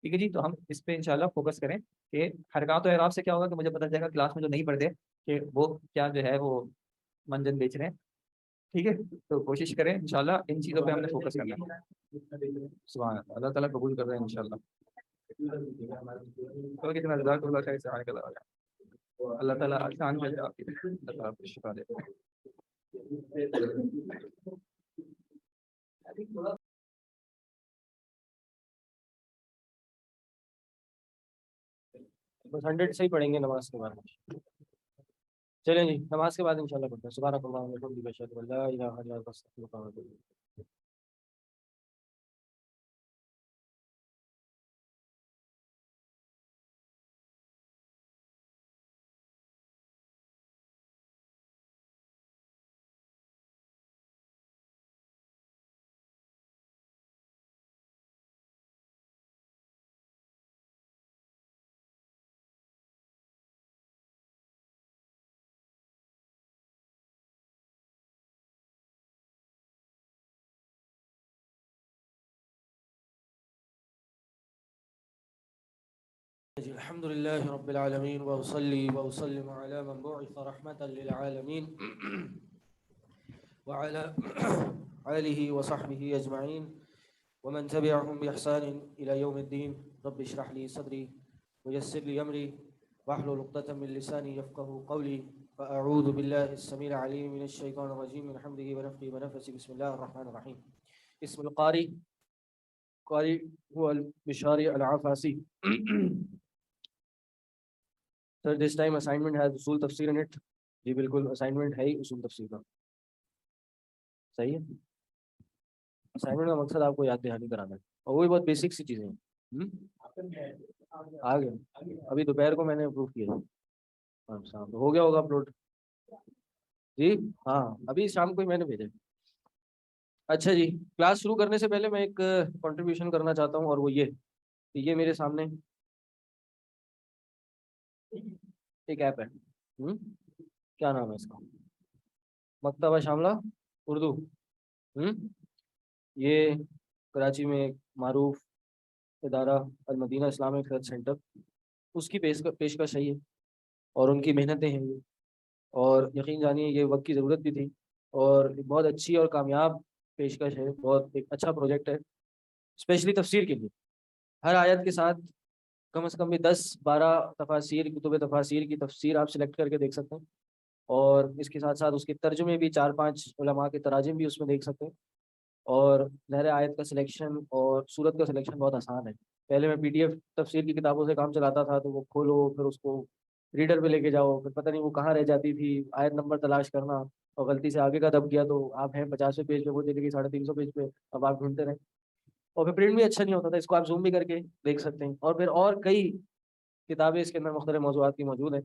ٹھیک ہے جی. تو ہم اس پہ انشاءاللہ فوکس کریں کہ حرکات و اعراب سے کیا ہوگا کہ مجھے پتہ چلے گا کلاس میں جو نہیں پڑھتے کہ وہ کیا جو ہے وہ منجن بیچ رہے ہیں. ٹھیک ہے. تو کوشش کریں انشاءاللہ ان چیزوں پہ ہم نے فوکس کرنا ہے. سبحان اللہ، اللہ تعالیٰ قبول کر رہے ہیں انشاءاللہ. تو کتنا جزاک اللہ خیر سے آنے کا لگا. اللہ تعالیٰ آسان کرے آپ کی، اللہ تعالیٰ آپ کو شفا دے. بس 100 سے ہی پڑھیں گے نماز کے بعد. چلیں جی نماز کے بعد انشاءاللہ پڑھتے ہیں. سبحانک اللہم و بحمدک اشہد ان لا الہ الا انت استغفرک و اتوب الیک. الحمد لله رب العالمين وأصلي وأسلم على من بعث رحمة للعالمين وعلى آله وصحبه أجمعين ومن تبعهم بإحسان إلى يوم الدين. رب اشرح لي صدري ويسر لي أمري واحلل عقدة من لساني يفقهوا قولي. فأعوذ بالله السميع العليم من الشيطان الرجيم من حمده ونفخه ونفثه. بسم الله الرحمن الرحيم. اسم القارئ قارئ هو المشاري العفاسي. Sir, this time assignment has اصول تفسیر in it. جی بالکل اسائنمنٹ ہے ہی اصول تفسیر کا. صحیح ہے. اسائنمنٹ کا مقصد آپ کو یاد دہانی کرانا ہے، اور وہی بہت بیسک سی چیزیں ہیں. آ گئے ابھی دوپہر کو میں نے اپروو کیا. ہاں شام ہو گیا ہوگا اپلوڈ. جی ہاں ابھی شام کو ہی میں نے بھیجا. اچھا جی کلاس شروع کرنے سے پہلے میں ایک کنٹریبیوشن کرنا چاہتا ہوں، اور وہ یہ کہ یہ میرے سامنے ایک ایپ ہے. کیا نام ہے اس کا؟ مکتبہ شاملہ اردو. یہ کراچی میں ایک معروف ادارہ المدینہ اسلامک ریسرچ سینٹر، اس کی پیشکش ہے یہ، اور ان کی محنتیں ہیں یہ، اور یقین جانیے یہ وقت کی ضرورت بھی تھی، اور بہت اچھی اور کامیاب پیشکش ہے، بہت ایک اچھا پروجیکٹ ہے اسپیشلی تفسیر کے لیے. ہر آیت کے ساتھ کم از کم بھی 10-12 تفاسیر، کتب تفاسیر کی تفسیر آپ سلیکٹ کر کے دیکھ سکتے ہیں، اور اس کے ساتھ ساتھ اس کے ترجمے بھی 4-5 علماء کے تراجم بھی اس میں دیکھ سکتے ہیں. اور ظاہر آیت کا سلیکشن اور صورت کا سلیکشن بہت آسان ہے. پہلے میں PDF تفسیر کی کتابوں سے کام چلاتا تھا، تو وہ کھولو پھر اس کو ریڈر پہ لے کے جاؤ، پھر پتہ نہیں وہ کہاں رہ جاتی تھی، آیت نمبر تلاش کرنا، اور غلطی سے آگے کا دب گیا تو آپ ہیں 50ویں پیج پہ، وہ چلے گئی 350 پیج پہ، اب آپ ڈھونڈتے رہیں. اور پھر پرنٹ بھی اچھا نہیں ہوتا تھا. اس کو آپ زوم بھی کر کے دیکھ سکتے ہیں. اور پھر اور کئی کتابیں اس کے اندر مختلف موضوعات کی موجود ہیں.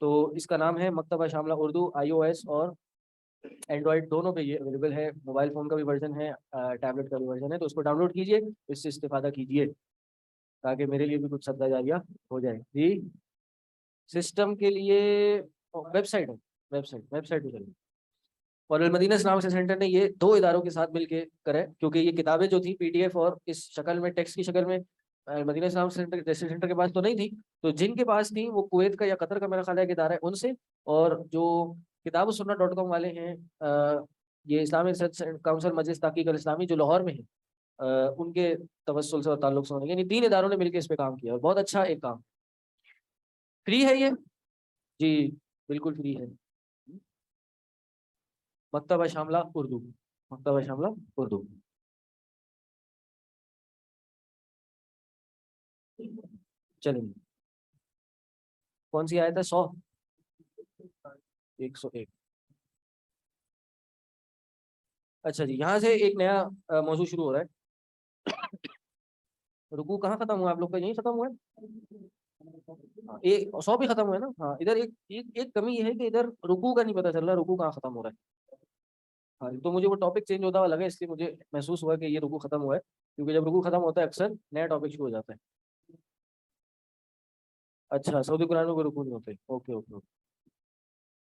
تو اس کا نام ہے مکتبہ شاملہ اردو. iOS اور اینڈرائڈ دونوں پہ یہ اویلیبل ہے. موبائل فون کا بھی ورژن ہے، ٹیبلٹ کا بھی ورژن ہے. تو اس کو ڈاؤن لوڈ کیجیے، اس سے استفادہ کیجیے تاکہ میرے لیے بھی کچھ صدقہ جاریہ ہو جائے. جی سسٹم کے لیے ویب سائٹ ہے، ویب سائٹ بھی چلیے. اور المدینہ اسلامک سینٹر نے یہ 2 اداروں کے ساتھ مل کے کرے، کیونکہ یہ کتابیں جو تھی PDF اور اس شکل میں ٹیکسٹ کی شکل میں المدینہ اسلامک سینٹر کے پاس تو نہیں تھی. تو جن کے پاس تھی وہ کویت کا یا قطر کا میرا خیال ہے ایک ادارہ ہے، ان سے، اور جو کتاب السنہ.com والے ہیں، یہ اسلامک ریسرچ کاؤنسل مجلس تحقیق الاسلامی جو لاہور میں ہے، ان کے توسل سے اور تعلق سے ہونے، یعنی 3 اداروں نے مل کے اس پہ کام کیا، اور بہت اچھا ایک کام. فری ہے یہ؟ جی بالکل فری ہے. مکتبہ شاملہ اردو، مکتبہ شاملہ اردو. چلیں، کون سی آیت ہے؟ 101. اچھا جی، یہاں سے ایک نیا موضوع شروع ہو رہا ہے. رکوع کہاں ختم ہوا؟ آپ لوگ کا یہیں ختم ہوا ہے. 100 بھی ختم ہوا ہے نا. ہاں ادھر ایک کمی یہ ہے کہ ادھر رکوع کا نہیں پتہ چل رہا، رکوع کہاں ختم ہو رہا ہے. ہاں تو مجھے وہ ٹاپک چینج ہوتا ہوا لگا، اس لیے مجھے محسوس ہوا کہ یہ رکوع ختم ہوا ہے، کیونکہ جب رکوع ختم ہوتا ہے اکثر نیا ٹاپک شروع ہو جاتا ہے. اچھا سعودی قرآن میں کوئی رکوع نہیں ہوتے. اوکے اوکے اوکے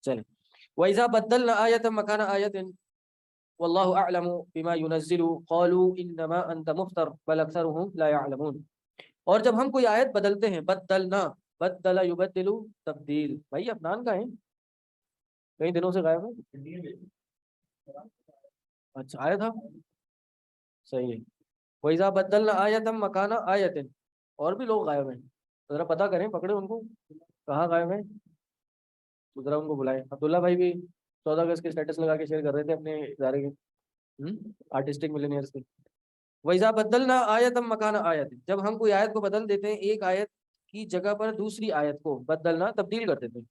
چلیں. وَإِذَا بَدَّلْنَا آيَةً مَكَانَ آيَةٍ واللہ اعلم بما ينزل قالوا انما انت مفتر بل اکثرهم لا يعلمون. اور جب ہم کوئی آیت بدلتے ہیں، بدلنا، بدل یبدل تبدیل. بھائی افنان کا ہے، کئی دنوں سے غائب ہے. اچھا آیا تھا، صحیح ہے. وَإِذَا بَدَّلْنَا آيَةً مَكَانَ آيَةٍ. اور بھی لوگ غائب ہیں، ذرا پتہ کریں، پکڑے ان کو کہاں غائب ہیں، تو ذرا ان کو بلائیں. عبداللہ بھائی بھی 14 اگست کے اسٹیٹس لگا کے شیئر کر رہے تھے اپنے ادارے کے آرٹسٹک ملینئرز کے. وَإِذَا بَدَّلْنَا آيَةً مَكَانَ آيَةٍ. جب ہم کوئی آیت کو بدل دیتے ہیں، ایک آیت کی جگہ پر دوسری آیت کو بدلنا، تبدیل کر دیتے ہیں.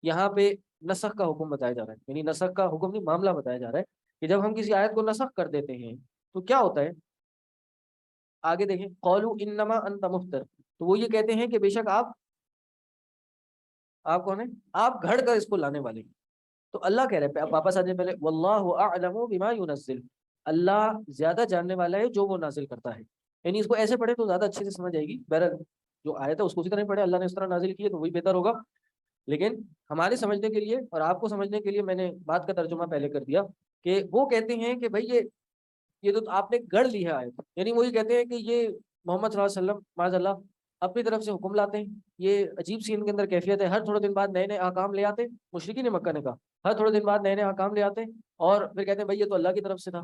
یہاں پہ نسخ کا حکم بتایا جا رہا ہے، یعنی نسخ کا حکم نہیں، معاملہ بتایا جا رہا ہے کہ جب ہم کسی آیت کو نسخ کر دیتے ہیں تو کیا ہوتا ہے. آگے دیکھیں، قالوا انما انت مفتر. تو وہ یہ کہتے ہیں کہ بے شک آپ کون ہیں، آپ گھڑ کر اس کو لانے والے ہیں. تو اللہ کہہ رہے ہیں، واپس آ جائیں پہلے، واللہ اعلم بما ينزل. اللہ زیادہ جاننے والا ہے جو وہ نازل کرتا ہے. یعنی اس کو ایسے پڑھے تو زیادہ اچھے سے سمجھ آئے گی. بہرحال جو آیت ہے اس کو اسی طرح پڑھے، اللہ نے اس طرح نازل کی ہے تو وہی بہتر ہوگا. لیکن ہمارے سمجھنے کے لیے اور آپ کو سمجھنے کے لیے میں نے بات کا ترجمہ پہلے کر دیا کہ وہ کہتے ہیں کہ بھائی یہ تو آپ نے گڑھ لی ہے آیت. یعنی وہ یہ کہتے ہیں کہ یہ محمد صلی اللہ علیہ وسلم معاذ اللہ اپنی طرف سے حکم لاتے ہیں. یہ عجیب سی ان کے اندر کیفیت ہے، ہر تھوڑے دن بعد نئے نئے احکام لے آتے. مشرکین مکہ نے کہا ہر تھوڑے دن بعد نئے نئے احکام لے آتے اور پھر کہتے ہیں بھائی یہ تو اللہ کی طرف سے تھا.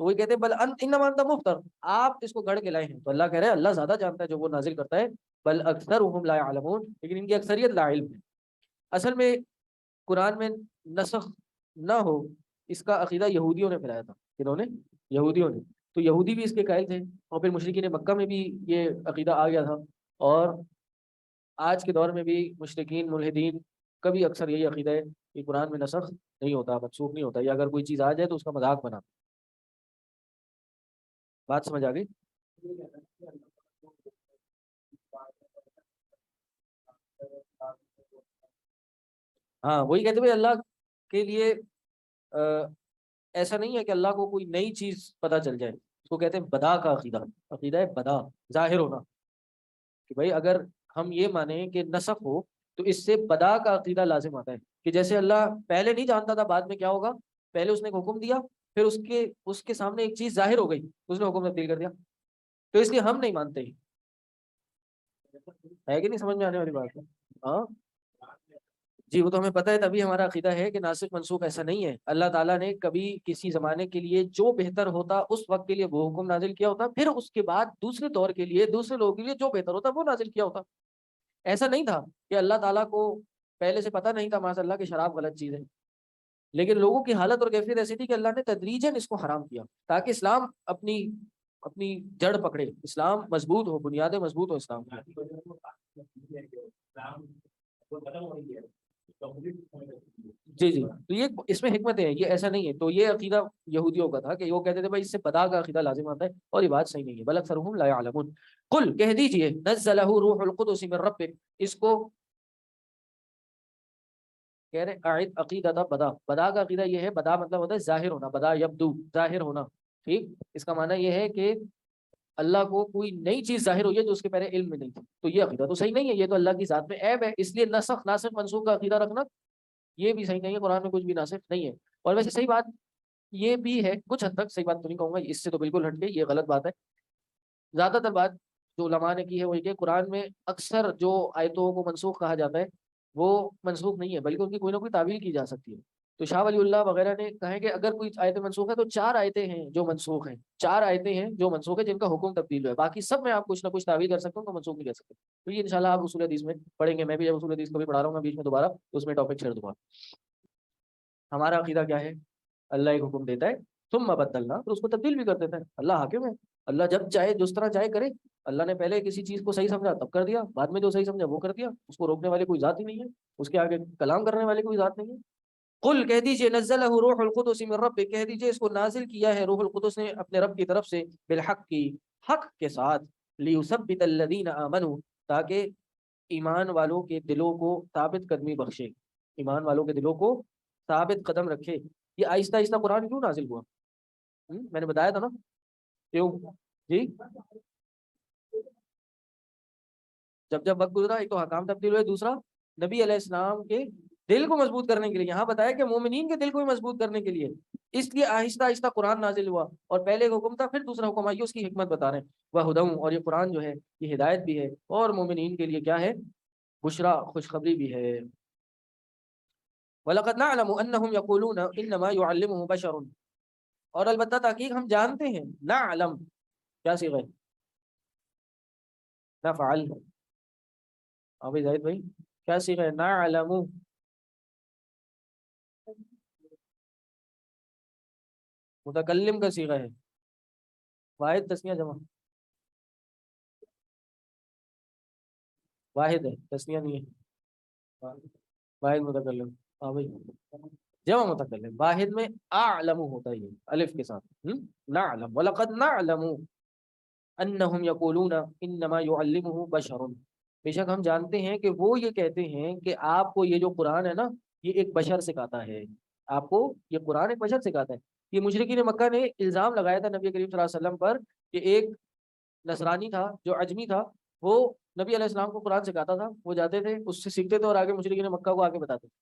تو وہی کہتے ہیں بل انما انت مفتر، آپ اس کو گڑھ کے لائے ہیں. تو اللہ کہہ رہے ہیں اللہ زیادہ جانتا ہے جو وہ نازل کرتا ہے. بل اکثرهم لا يعلمون، لیکن ان کی اکثریت لا علم ہے. اصل میں قرآن میں نسخ نہ ہو اس کا عقیدہ یہودیوں نے پھیلایا تھا. انہوں نے، یہودیوں نے. تو یہودی بھی اس کے قائل تھے، اور پھر مشرکین مکہ میں بھی یہ عقیدہ آ گیا تھا. اور آج کے دور میں بھی مشرکین ملحدین کا بھی اکثر یہی عقیدہ ہے کہ قرآن میں نسخ نہیں ہوتا، منسوخ نہیں ہوتا، یا اگر کوئی چیز آ جائے تو اس کا مذاق بنا. بات سمجھ آ گئی؟ ہاں وہی کہتے ہیں اللہ کے لیے ایسا نہیں ہے کہ اللہ کو کوئی نئی چیز پتہ چل جائے. اس کو کہتے ہیں بدا کا عقیدہ. عقیدہ ہے بدا، ظاہر ہونا. کہ بھائی اگر ہم یہ مانیں کہ نسخ ہو تو اس سے بدا کا عقیدہ لازم آتا ہے کہ جیسے اللہ پہلے نہیں جانتا تھا بعد میں کیا ہوگا، پہلے اس نے ایک حکم دیا، پھر اس کے سامنے ایک چیز ظاہر ہو گئی، اس نے حکم تبدیل کر دیا، تو اس لیے ہم نہیں مانتے ہی. ہے کہ نہیں سمجھ میں آنے والی بات ہے؟ ہاں جی، وہ تو ہمیں پتہ ہے، تبھی ہمارا عقیدہ ہے کہ ناسخ منسوخ ایسا نہیں ہے. اللہ تعالیٰ نے کبھی کسی زمانے کے لیے جو بہتر ہوتا اس وقت کے لیے وہ حکم نازل کیا ہوتا، پھر اس کے بعد دوسرے دور کے لیے دوسرے لوگوں کے لیے جو بہتر ہوتا وہ نازل کیا ہوتا. ایسا نہیں تھا کہ اللہ تعالیٰ کو پہلے سے پتہ نہیں تھا معاذ اللہ کہ شراب غلط چیز ہے، لیکن لوگوں کی حالت اور کیفیت ایسی تھی کہ اللہ نے تدریجاً اس کو حرام کیا تاکہ اسلام اپنی جڑ پکڑے، اسلام مضبوط ہو، بنیادیں مضبوط ہو اسلام کی. جی جی، تو یہ اس میں حکمتیں ہیں، یہ ایسا نہیں ہے. تو یہ عقیدہ یہودیوں کا تھا کہ وہ کہتے تھے بھائی اس سے بدا کا عقیدہ لازم آتا ہے، اور یہ بات صحیح نہیں ہے. بل اکثرهم لا يعلمون. قل کہہ دیجئے نزلہ روح القدس من ربک، اس کو کہہ رہے اعد عقیدہ بدا. بدا کا عقیدہ یہ ہے، بدا مطلب ہوتا ہے ظاہر ہونا، بدا یبدو ظاہر ہونا. ٹھیک، اس کا معنی یہ ہے کہ اللہ کو کوئی نئی چیز ظاہر ہوئی ہے جو اس کے پہلے علم میں نہیں تھی. تو یہ عقیدہ تو صحیح نہیں ہے، یہ تو اللہ کی ذات میں عیب ہے. اس لیے ناسخ منسوخ کا عقیدہ رکھنا یہ بھی صحیح نہیں ہے. قرآن میں کچھ بھی ناسخ نہیں ہے. اور ویسے صحیح بات یہ بھی ہے، کچھ حد تک صحیح بات تو نہیں کہوں گا، اس سے تو بالکل ہٹ کے یہ غلط بات ہے. زیادہ تر بات جو علماء نے کی ہے وہ یہ کہ قرآن میں اکثر جو آیتوں کو منسوخ کہا جاتا ہے وہ منسوخ نہیں ہے، بلکہ ان کی کوئی نہ کوئی تعویل کی جا سکتی ہے. تو شاہ ولی اللہ وغیرہ نے کہا ہے کہ اگر کوئی آیتیں منسوخ ہے تو 4 آیتیں ہیں جو منسوخ ہیں، 4 آیتیں ہیں جو منسوخ ہے جن کا حکم تبدیل ہوا ہے، باقی سب میں آپ کچھ نہ کچھ تعویل کر سکتے ہوں تو منسوخ نہیں کر سکتے. تو یہ انشاءاللہ آپ اصول حدیث میں پڑھیں گے، میں بھی جب اصول حدیث کو بھی پڑھا رہا ہوں گا بیچ میں دوبارہ تو اس میں ٹاپک چھیڑ دوں گا. ہمارا عقیدہ کیا ہے؟ اللہ ایک حکم دیتا ہے، ثم بدلنا، پھر اس کو تبدیل بھی کر دیتا ہے. اللہ حاکم ہے، اللہ جب چاہے جس طرح چاہے کرے. اللہ نے پہلے کسی چیز کو صحیح سمجھا تب کر دیا، بعد میں جو صحیح سمجھا وہ کر دیا. اس کو روکنے والے کوئی ذات ہی نہیں ہے، اس کے آگے کلام کرنے والے کوئی ذات نہیں ہے. قل کہہ دیجئے نزلہ روح القدس من رب، کہہ دیجئے اس کو نازل کیا ہے روح القدس نے اپنے رب کی طرف سے، بالحق کی، حق کے ساتھ، لیثبت الذین آمنوا، تاکہ ایمان والوں کے دلوں کو ثابت قدمی بخشے، ایمان والوں کے دلوں کو ثابت قدم رکھے. یہ آہستہ آہستہ قرآن کیوں نازل ہوا؟ میں نے بتایا تھا نا کیوں. جی، جب وقت گزرا، ایک تو حکام تبدیل ہوئے، دوسرا نبی علیہ السلام کے دل کو مضبوط کرنے کے لیے. یہاں بتایا کہ مومنین کے دل کو بھی مضبوط کرنے کے لیے، اس لیے آہستہ آہستہ قرآن نازل ہوا. اور پہلے ایک حکم تھا، پھر دوسرا حکم آئی، اس کی حکمت بتا رہے ہیں. وہدی، اور یہ قرآن جو ہے یہ ہدایت بھی ہے، اور مومنین کے لیے کیا ہے؟ بشرا، خوشخبری بھی ہے. وَلَقَدْ نَعْلَمُ أَنَّهُمْ يَقُولُونَ إِنَّمَا يُعَلِّمُهُ بَشَرٌ، اور البتہ تحقیق ہم جانتے ہیں. نعلم کیا صیغہ ہے؟ نفعل. ابھی زاہد بھائی کیا صیغہ ہے؟ نعلم. متکلم کا صیغہ ہے، واحد تسنیہ جمع، واحد ہے تسنیہ نہیں ہے، واحد متکلم. ہاں بھائی جمع متکلم، واحد میں اعلم ہوتا ہے الف کے ساتھ. نعلم، وَلَقَدْ نَعْلَمُ أَنَّهُمْ يَقُولُونَ إِنَّمَا يُعَلِّمُهُ بَشَرٌ، بے شک ہم جانتے ہیں کہ وہ یہ کہتے ہیں کہ آپ کو یہ جو قرآن ہے نا یہ ایک بشر سکھاتا ہے. آپ کو یہ قرآن ایک بشر سکھاتا ہے. یہ مشرکین مکہ نے الزام لگایا تھا نبی کریم صلی اللہ علیہ وسلم پر کہ ایک نصرانی تھا جو عجمی تھا، وہ نبی علیہ السلام کو قرآن سکھاتا تھا. وہ جاتے تھے اس سے سیکھتے تھے اور آگے مشرکین مکہ کو آگے بتاتے تھے.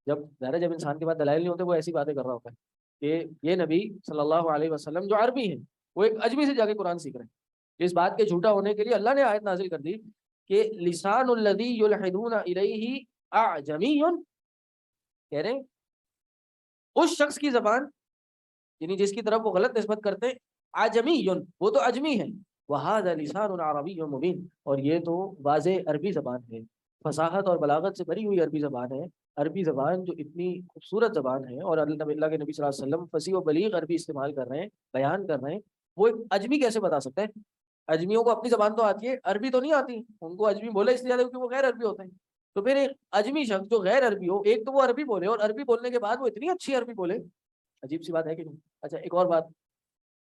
جب انسان کے پاس دلائل نہیں ہوتے وہ ایسی باتیں کر رہا ہوتا ہے کہ یہ نبی صلی اللہ علیہ وسلم جو عربی ہیں وہ ایک عجمی سے جا کے قرآن سیکھ رہے ہیں. اس بات کے جھوٹا ہونے کے لیے اللہ نے آیت نازل کر دی کہ لسان الذی یلحدون الیہ اعجمی، کہہ رہے ہیں اس شخص کی زبان، یعنی جس کی طرف وہ غلط نسبت کرتے ہیں، اعجمی، وہ تو عجمی ہے. وہذا لسان عربی مبین، اور یہ تو واضح عربی زبان ہے، فصاحت اور بلاغت سے بھری ہوئی عربی زبان ہے. عربی زبان جو اتنی خوبصورت زبان ہے، اور اللہ کے نبی صلی اللہ علیہ وسلم فصیح و بلیغ عربی استعمال کر رہے ہیں، بیان کر رہے ہیں. وہ ایک اجمی کیسے بتا سکتا ہے؟ اجمیوں کو اپنی زبان تو آتی ہے، عربی تو نہیں آتی. ان کو اجمی بولے اس لیے کیونکہ وہ غیر عربی ہوتے ہیں. تو پھر ایک اجمی شخص جو غیر عربی ہو، ایک تو وہ عربی بولے اور عربی بولنے کے بعد وہ اتنی اچھی عربی بولے، عجیب سی بات ہے کہ نہیں؟ اچھا ایک اور بات،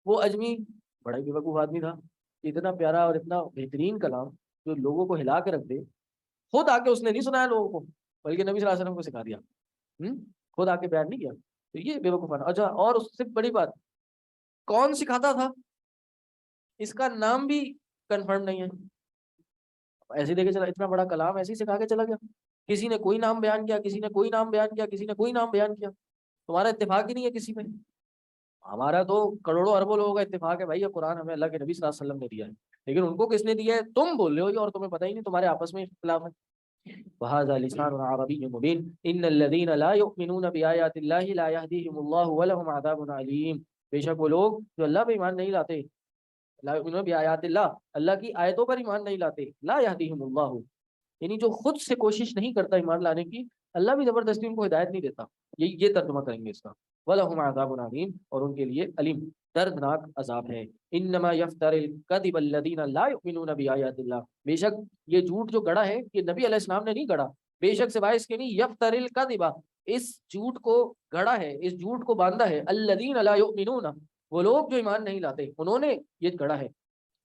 وہ اجمی بڑا ہی بیوقوف آدمی تھا. اتنا پیارا اور اتنا بہترین کلام جو لوگوں کو ہلا کے رکھ دے، خود آ کے اس نے نہیں سنایا لوگوں کو بلکہ نبی صلی اللہ علیہ وسلم کو سکھا دیا. خود آ کے بیان نہیں کیا. تو یہ بیوقوفانہ. اچھا اور اس سے بڑی بات، کون سکھاتا تھا اس کا نام بھی کنفرم نہیں ہے. ایسے دیکھے چلا اتنا بڑا کلام ایسے ہی سکھا کے چلا گیا. کسی نے کوئی نام بیان کیا, کسی نے کوئی نام بیان کیا, کسی نے کوئی نام بیان کیا, تمہارا اتفاق ہی نہیں ہے کسی میں. ہمارا تو کروڑوں اربوں لوگوں کا اتفاق ہے بھائی یہ قرآن ہمیں اللہ کے نبی صلی اللہ علیہ وسلم نے دیا ہے, لیکن ان کو کس نے دیا ہے تم بول رہے ہو یہ, اور تمہیں پتہ ہی نہیں, تمہارے آپس میں اختلاف ہے. وَهَذَا لِسَانٌ عَرَبِيٌّ مُبِينٌ إِنَّ الَّذِينَ لَا يُؤْمِنُونَ بِآيَاتِ اللَّهِ لَا يَهْدِيهِمُ اللَّهُ وَلَهُمْ عَذَابٌ عَلِيمٌ. بے شک وہ لوگ جو اللہ پہ ایمان نہیں لاتے, لا یؤمنون بآیات اللہ, اللہ کی آیتوں پر ایمان نہیں لاتے, لا یہدیہم اللہ, یعنی جو خود سے کوشش نہیں کرتا ایمان لانے کی, اللہ بھی زبردستی ان کو ہدایت نہیں دیتا. یہ ترجمہ کریں گے اس کا. وَلَهُمْ عَذَابٌ عَلِيمٌ, اور ان کے لیے علیم دردناک عذاب ہے. انما یفتر الکذب الذین لا یؤمنون بآیات اللہ, بے شک یہ جھوٹ جو گڑا ہے یہ نبی علیہ السلام نے نہیں گڑا, بے شک سوائے اس کے نہیں, یفتر الکذب, اس جھوٹ کو گڑا ہے, اس جھوٹ کو باندھا ہے, الذین لا یؤمنون, وہ لوگ جو ایمان نہیں لاتے, انہوں نے یہ گڑا ہے,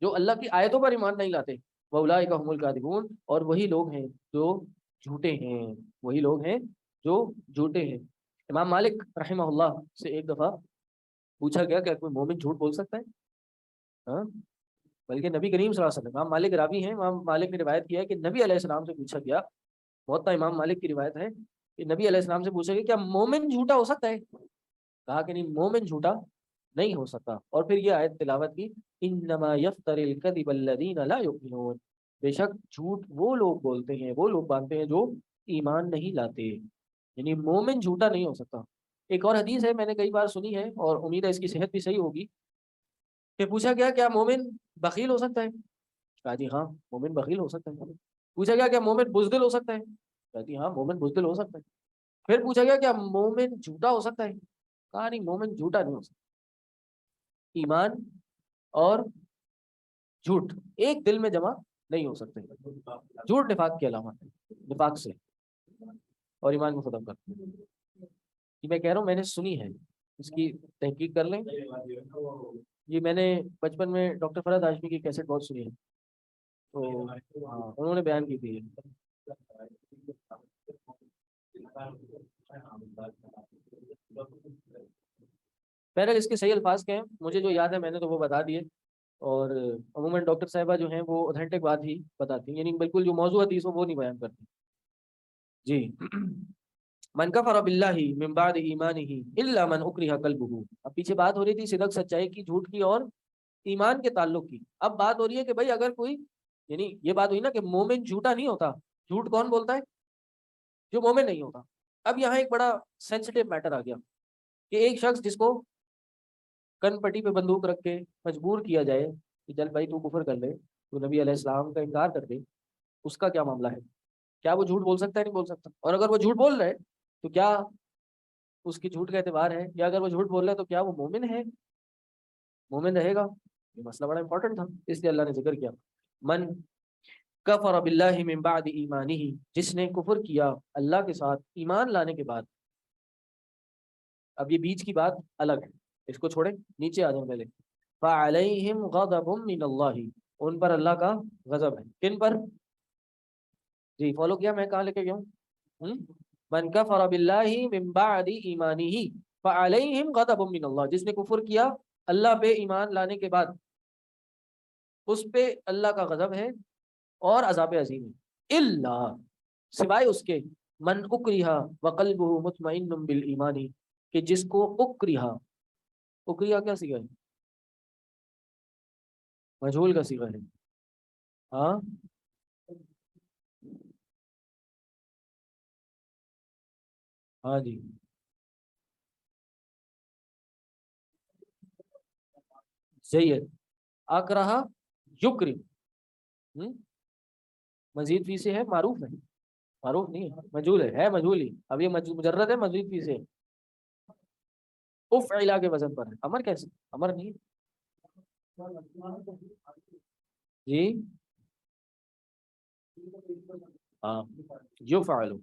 جو اللہ کی آیتوں پر ایمان نہیں لاتے. وَأُولَٰئِکَ هُمُ الْكَاذِبُونَ, اور وہی لوگ ہیں جو جھوٹے ہیں, وہی لوگ ہیں جو جھوٹے ہیں. امام مالک رحمہ اللہ سے ایک دفعہ پوچھا گیا کہ کوئی مومن جھوٹ بول سکتا ہے؟ ہاں, بلکہ نبی کریم صلی اللہ علیہ وسلم, امام مالک راوی ہیں, امام مالک نے روایت کیا ہے کہ نبی علیہ السلام سے پوچھا گیا, موطا امام مالک کی روایت ہے کہ نبی علیہ السلام سے پوچھا گیا کیا مومن جھوٹا ہو سکتا ہے؟ کہا کہ نہیں, مومن جھوٹا نہیں ہو سکتا. اور پھر یہ آیت تلاوت کی, انما یفتر الکذب الذین لا یؤمنون, بے شک جھوٹ وہ لوگ بولتے ہیں, وہ لوگ باندھتے ہیں جو ایمان نہیں لاتے, یعنی مومن جھوٹا نہیں ہو سکتا. ایک اور حدیث ہے, میں نے کئی بار سنی ہے اور امید ہے اس کی صحت بھی صحیح ہوگی, کہ پوچھا گیا کیا مومن بخیل ہو سکتا ہے؟ کہا جی ہاں مومن بخیل ہو سکتا ہے. پوچھا گیا کیا مومن بزدل ہو سکتا ہے؟ کہا جی ہاں مومن بزدل ہو سکتا ہے. پھر پوچھا گیا کیا مومن جھوٹا ہو سکتا ہے؟ کہا نہیں مومن جھوٹا نہیں ہو سکتا. ایمان اور جھوٹ ایک دل میں جمع نہیں ہو سکتے. جھوٹ نفاق کی علامت ہے, نفاق سے اور ایمان کو ختم کرتے ہیں. یہ میں کہہ رہا ہوں میں نے سنی ہے, اس کی تحقیق کر لیں. یہ میں نے بچپن میں ڈاکٹر فرحت ہاشمی کی کیسٹ بہت سنی ہے, تو ہاں انہوں نے بیان کی تھی. بہرحال اس کے صحیح الفاظ کے ہیں, مجھے جو یاد ہے میں نے تو وہ بتا دیے, اور عموماً ڈاکٹر صاحبہ جو ہیں وہ اوتھینٹک بات ہی بتاتی ہیں, یعنی بالکل جو موضوع حدیث ہو وہ نہیں بیان کرتی. جی, من کفر باللہ من بعد ایمانہ الا من اکرہ قلبہ. اب پیچھے بات ہو رہی تھی صدق سچائی کی, جھوٹ کی اور ایمان کے تعلق کی. اب بات ہو رہی ہے کہ بھائی اگر کوئی, یعنی یہ بات ہوئی نا کہ مومن جھوٹا نہیں ہوتا, جھوٹ کون بولتا ہے؟ جو مومن نہیں ہوتا. اب یہاں ایک بڑا سینسٹیو میٹر آ گیا کہ ایک شخص جس کو کن پٹی پہ بندوق رکھ کے مجبور کیا جائے کہ چل بھائی تو کفر کر لے, تو نبی علیہ السلام کا انکار کر دے, اس کا کیا معاملہ ہے؟ کیا وہ جھوٹ بول سکتا ہے؟ نہیں بول سکتا. اور اگر وہ جھوٹ بول رہا ہے تو کیا اس کی جھوٹ کا اعتبار ہے, یا اگر وہ جھوٹ بول رہا ہے تو کیا وہ مومن ہے, مومن رہے گا؟ یہ مسئلہ بڑا امپورٹنٹ تھا, اس لیے اللہ نے ذکر کیا من کفر باللہ من بعد ایمانہ, جس نے کفر کیا اللہ کے ساتھ ایمان لانے کے بعد. اب یہ بیچ کی بات الگ ہے, اس کو چھوڑیں, نیچے آ جائیں پہلے. فعلیہم غضب من اللہ, ان پر اللہ کا غضب ہے. کن پر؟ جی فالو کیا, میں کہاں لے کے گیا ہوں؟ من کفر باللہ من بعد ایمانہ فعلیہم غضب من اللہ, جس نے کفر کیا اللہ پہ ایمان لانے کے بعد, اس پہ اللہ کا غضب ہے اور عذاب عظیم ہے. الا, سوائے اس کے, من اکرہ وقلبہ مطمئن بالایمان, کہ جس کو اکرہ, اکرہ کیا صیغہ ہے؟ مجہول کا صیغہ ہے. ہاں ہاں جی, صحیح ہے. اکرہ یکرہ, مزید فی سے ہے, معروف ہے, معروف نہیں ہے, مجہول ہے مجہول ہی. اب یہ مجرد ہے, مزید فی سے افعلا کے وزن پر ہے. امر کیسے؟ امر نہیں جی, ہاں یفعل,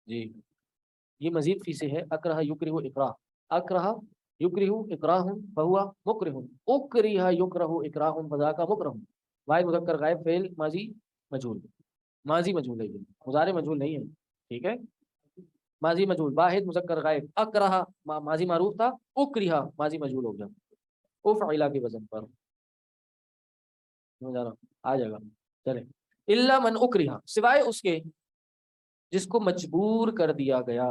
جی یہ مزید فی سے ہے. اکرہ یکرہ اکراہ, اکرہ یکرہ اکراہ فہوا مکرہ, اکرہ یکرہ اکراہ فذاک مکرہ. واحد مذکر غائب فعل ماضی مجہول, ماضی مجہول ہے, یہ مضارع مجہول نہیں ہے, ٹھیک ہے, ماضی مجہول. واحد مذکر غائب, اکرہ ماضی معروف تھا, اکرہ ماضی مجہول ہو گیا افعلا کے وزن پر. جا رہا ہوں آ جائے گا چلے الا من اکرہ سوائے اس کے جس کو مجبور کر دیا گیا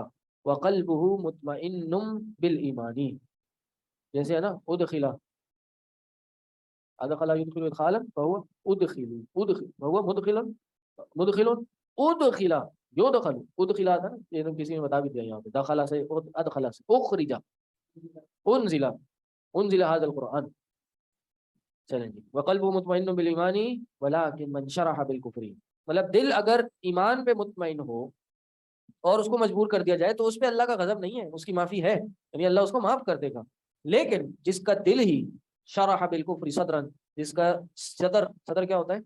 وقلبہ مطمئن بالایمان جیسے ہے نا ادخلا ادخلا يدخل ادخالا فهو فهو مدخل ادخلا يدخل ادخلا تھا یہ تو کسی نے بتا بھی دیا یہاں پہ دخلا سے ادخلا سے اخرج انزل هذا القرآن چلیں جی وقلبہ مطمئن بالایمان ولکن من شرح بالکفر مطلب دل اگر ایمان پہ مطمئن ہو اور اس کو مجبور کر دیا جائے تو اس پہ اللہ کا غضب نہیں ہے، اس کی معافی ہے، یعنی اللہ اس کو معاف کر دے گا۔ لیکن جس کا دل ہی شرح بالکفر صدرن، جس کا صدر کیا ہوتا ہے؟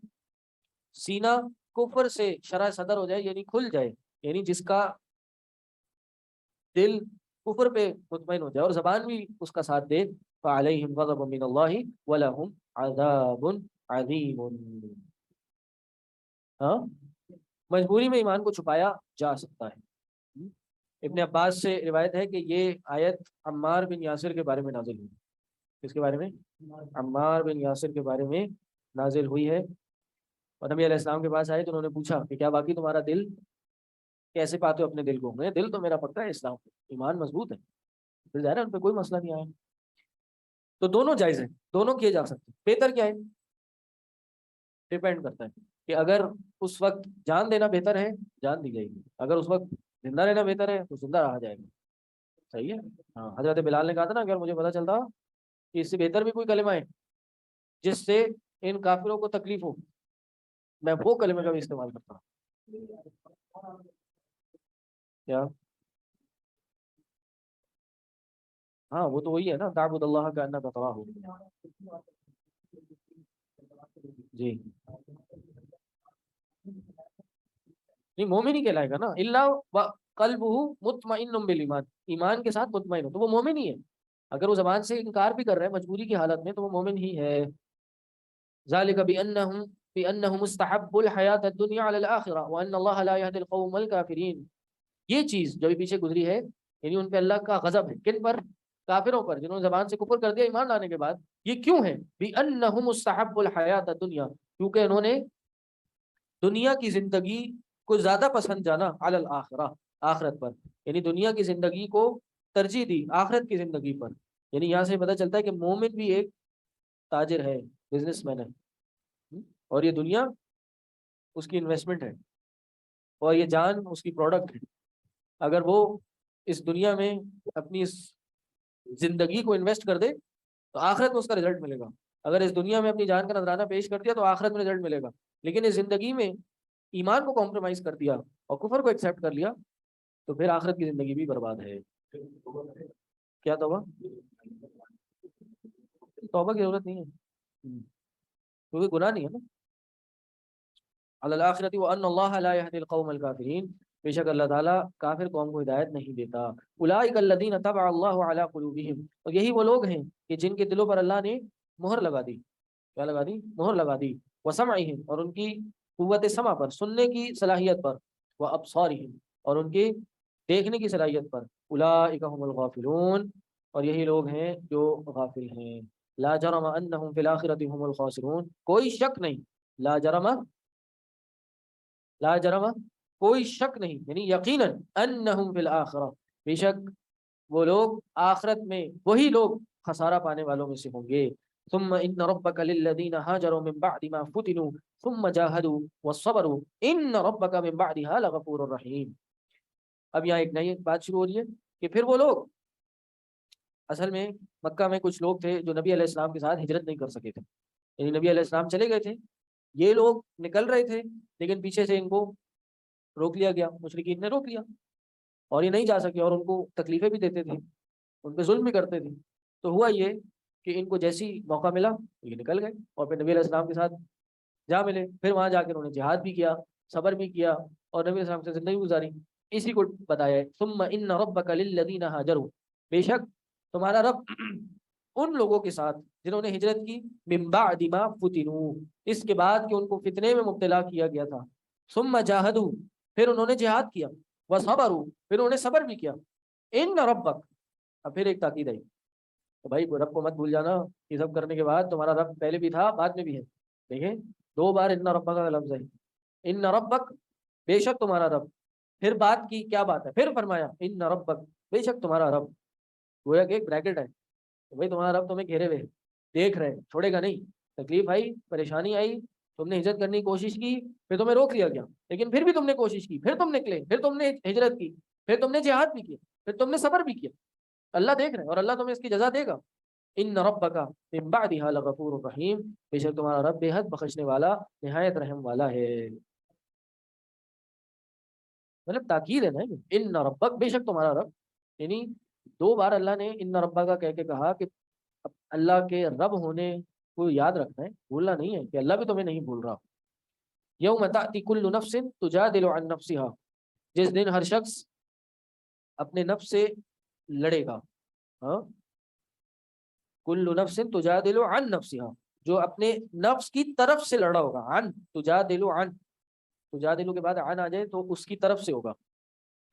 سینہ کفر سے شرح صدر ہو جائے یعنی کھل جائے، یعنی جس کا دل کفر پہ مطمئن ہو جائے اور زبان بھی اس کا ساتھ دے، فعلیہم غضب من اللہ ولہم عذاب عظیم۔ ہاں مجبوری میں ایمان کو چھپایا جا سکتا ہے۔ ابن عباس سے روایت ہے کہ یہ آیت عمار بن یاسر کے بارے میں نازل ہوئی۔ کس کے بارے میں؟ عمار بن یاسر کے بارے میں نازل ہوئی ہے۔ اور نبی علیہ السلام کے پاس آئے تو انہوں نے پوچھا کہ کیا باقی تمہارا دل کیسے پاتے ہو اپنے دل کو؟ میں دل تو میرا پکا ہے اسلام پہ، ایمان مضبوط ہے، پھر ظاہر ہے ان پہ کوئی مسئلہ نہیں آیا۔ تو دونوں جائز ہیں، دونوں کیے جا سکتے ہیں۔ بہتر کیا ہے؟ ڈیپینڈ کرتا ہے کہ اگر اس وقت جان دینا بہتر ہے جان دی جائے گی، اگر اس وقت زندہ رہنا بہتر ہے تو زندہ رہا جائے گا۔ صحیح ہے؟ ہاں حضرت بلال نے کہا تھا نا اگر مجھے پتا چلتا کہ اس سے بہتر بھی کوئی کلمہ ہے جس سے ان کافروں کو تکلیف ہو، میں وہ کلمے کا بھی استعمال کرتا ہوں۔ کیا؟ ہاں وہ تو وہی ہے نا، تعبد اللہ کا انک تراہ۔ جی نہیں مومن ہی کہلائے گا نا، الا قلبہ مطمئن بالایمان، ایمان کے ساتھ مطمئن ہو تو وہ مومن ہی ہے۔ اگر وہ زبان سے انکار بھی کر رہے ہیں مجبوری کی حالت میں تو وہ مومن ہی ہے۔ ذالک بانہم استحبوا الحیاۃ الدنیا علی الآخرہ وان اللہ لا یہدی القوم الکافرین۔ یہ چیز جو پیچھے گزری ہے یعنی ان پہ اللہ کا غضب ہے، کن پر؟ کافروں پر، جنہوں نے زبان سے کفر کر دیا ایمان لانے کے بعد۔ یہ کیوں ہے؟ بانہم استحبوا الحیاۃ الدنیا، کیونکہ انہوں نے دنیا کی زندگی کو زیادہ پسند جانا، علی الآخرہ، آخرت پر، یعنی دنیا کی زندگی کو ترجیح دی آخرت کی زندگی پر۔ یعنی یہاں سے پتہ چلتا ہے کہ مومن بھی ایک تاجر ہے، بزنس مین ہے، اور یہ دنیا اس کی انویسٹمنٹ ہے اور یہ جان اس کی پروڈکٹ ہے۔ اگر وہ اس دنیا میں اپنی اس زندگی کو انویسٹ کر دے تو آخرت میں اس کا رزلٹ ملے گا، اگر اس دنیا میں اپنی جان کا نذرانہ پیش کر دیا تو آخرت میں رزلٹ ملے گا۔ لیکن اس زندگی میں ایمان کو کمپرومائز کر دیا اور کفر کو ایکسیپٹ کر لیا تو پھر آخرت کی زندگی بھی برباد ہے۔ کیا توبہ؟ توبہ کی ضرورت نہیں ہے کیونکہ گناہ نہیں ہے نا۔ علی الآخرۃ وان اللہ لا یہدی القوم الکافرین، بے شک اللہ تعالیٰ کافر قوم کو ہدایت نہیں دیتا۔ اولئک الذین طبع اللہ علی قلوبہم، اور یہی وہ لوگ ہیں کہ جن کے دلوں پر اللہ نے مہر لگا دی۔ کیا لگا دی؟ مہر لگا دی۔ وسمعہم، اور ان کی قوت سمع پر، سننے کی صلاحیت پر، وابصارہم، اور ان کی دیکھنے کی صلاحیت پر۔ اولئک هم الغافلون، اور یہی لوگ ہیں جو غافل ہیں۔ لا جرم انہم فی الآخرۃ هم الخاسرون، کوئی شک نہیں، لا جرم، لا جرم کوئی شک نہیں، یعنی یقیناً، انہم فی الآخرہ، بے شک وہ لوگ آخرت میں وہی لوگ خسارہ پانے والوں میں سے ہوں گے۔ ثم ان ربک للذین ہاجروا من بعد ما فتنوا ثم جاہدوا والصبروا ان ربک من بعدها لغفور رحیم۔ اب یہاں ایک نئی بات شروع ہو رہی ہے کہ پھر وہ لوگ، اصل میں مکہ میں کچھ لوگ تھے جو نبی علیہ السلام کے ساتھ ہجرت نہیں کر سکے تھے، یعنی نبی علیہ السلام چلے گئے تھے، یہ لوگ نکل رہے تھے لیکن پیچھے سے ان کو روک لیا گیا، مشرکین نے روک لیا اور یہ نہیں جا سکے، اور ان کو تکلیفیں بھی دیتے تھے، ان پہ ظلم بھی کرتے تھے۔ تو ہوا یہ کہ ان کو جیسی موقع ملا یہ نکل گئے اور پھر نبی علیہ السلام کے ساتھ جا ملے، پھر وہاں جا کے انہوں نے جہاد بھی کیا، صبر بھی کیا اور نبی علیہ السلام سے زندگی گزاری۔ اسی کو بتایا ہے ثم ان ربک للذین ہاجروا، بے شک تمہارا رب ان لوگوں کے ساتھ جنہوں نے ہجرت کی، من بعد ما فتنوا، اس کے بعد کہ ان کو فتنے میں مبتلا کیا گیا تھا، ثم جاہدوا، پھر انہوں نے جہاد کیا، وصبروا، پھر انہوں نے صبر بھی کیا، ان ربک، اب پھر ایک تاکید آئی تو بھائی رب کو مت بھول جانا، یہ سب کرنے کے بعد تمہارا رب پہلے بھی تھا بعد میں بھی ہے، دیکھیں 2 بار ان ربک کا لفظ ہے، ان ربک بے شک تمہارا رب، پھر بات کی کیا بات ہے، پھر فرمایا ان ربک بے شک تمہارا رب، گویا کہ ایک بریکٹ ہے، بھائی تمہارا رب تمہیں گھیرے ہوئے دیکھ رہے، چھوڑے گا نہیں، تکلیف آئی پریشانی آئی، تم نے ہجرت کرنے کی کوشش کی، پھر تمہیں روک لیا گیا، لیکن پھر بھی تم نے کوشش کی، پھر تم نکلے، پھر تم نے ہجرت کی، پھر تم نے جہاد بھی کیا، پھر تم نے صبر بھی کیا، اللہ دیکھ رہے ہیں اور اللہ تمہیں اس کی جزا دے گا۔ ان ربک من بعدها لغفور رحیم، بے شک تمہارا رب بے حد بخشنے والا نہایت رحم والا ہے، مطلب تاکید ہے نا، ان ربک بے شک تمہارا رب، یعنی 2 بار اللہ نے ان ربک کا کہہ کے کہا کہ اللہ کے رب ہونے کو یاد رکھنا ہے، بھولنا نہیں ہے کہ اللہ بھی تمہیں نہیں بھول رہا۔ یوم تأتی کل نفس تجادل عن نفسها، جس دن ہر شخص اپنے نفس سے لڑے گا، ہاں کل نفس تجادل عن نفسها، جو اپنے نفس کی طرف سے لڑا ہوگا، عن تجادل عن، تجادل کے بعد عن آ جائے تو اس کی طرف سے ہوگا،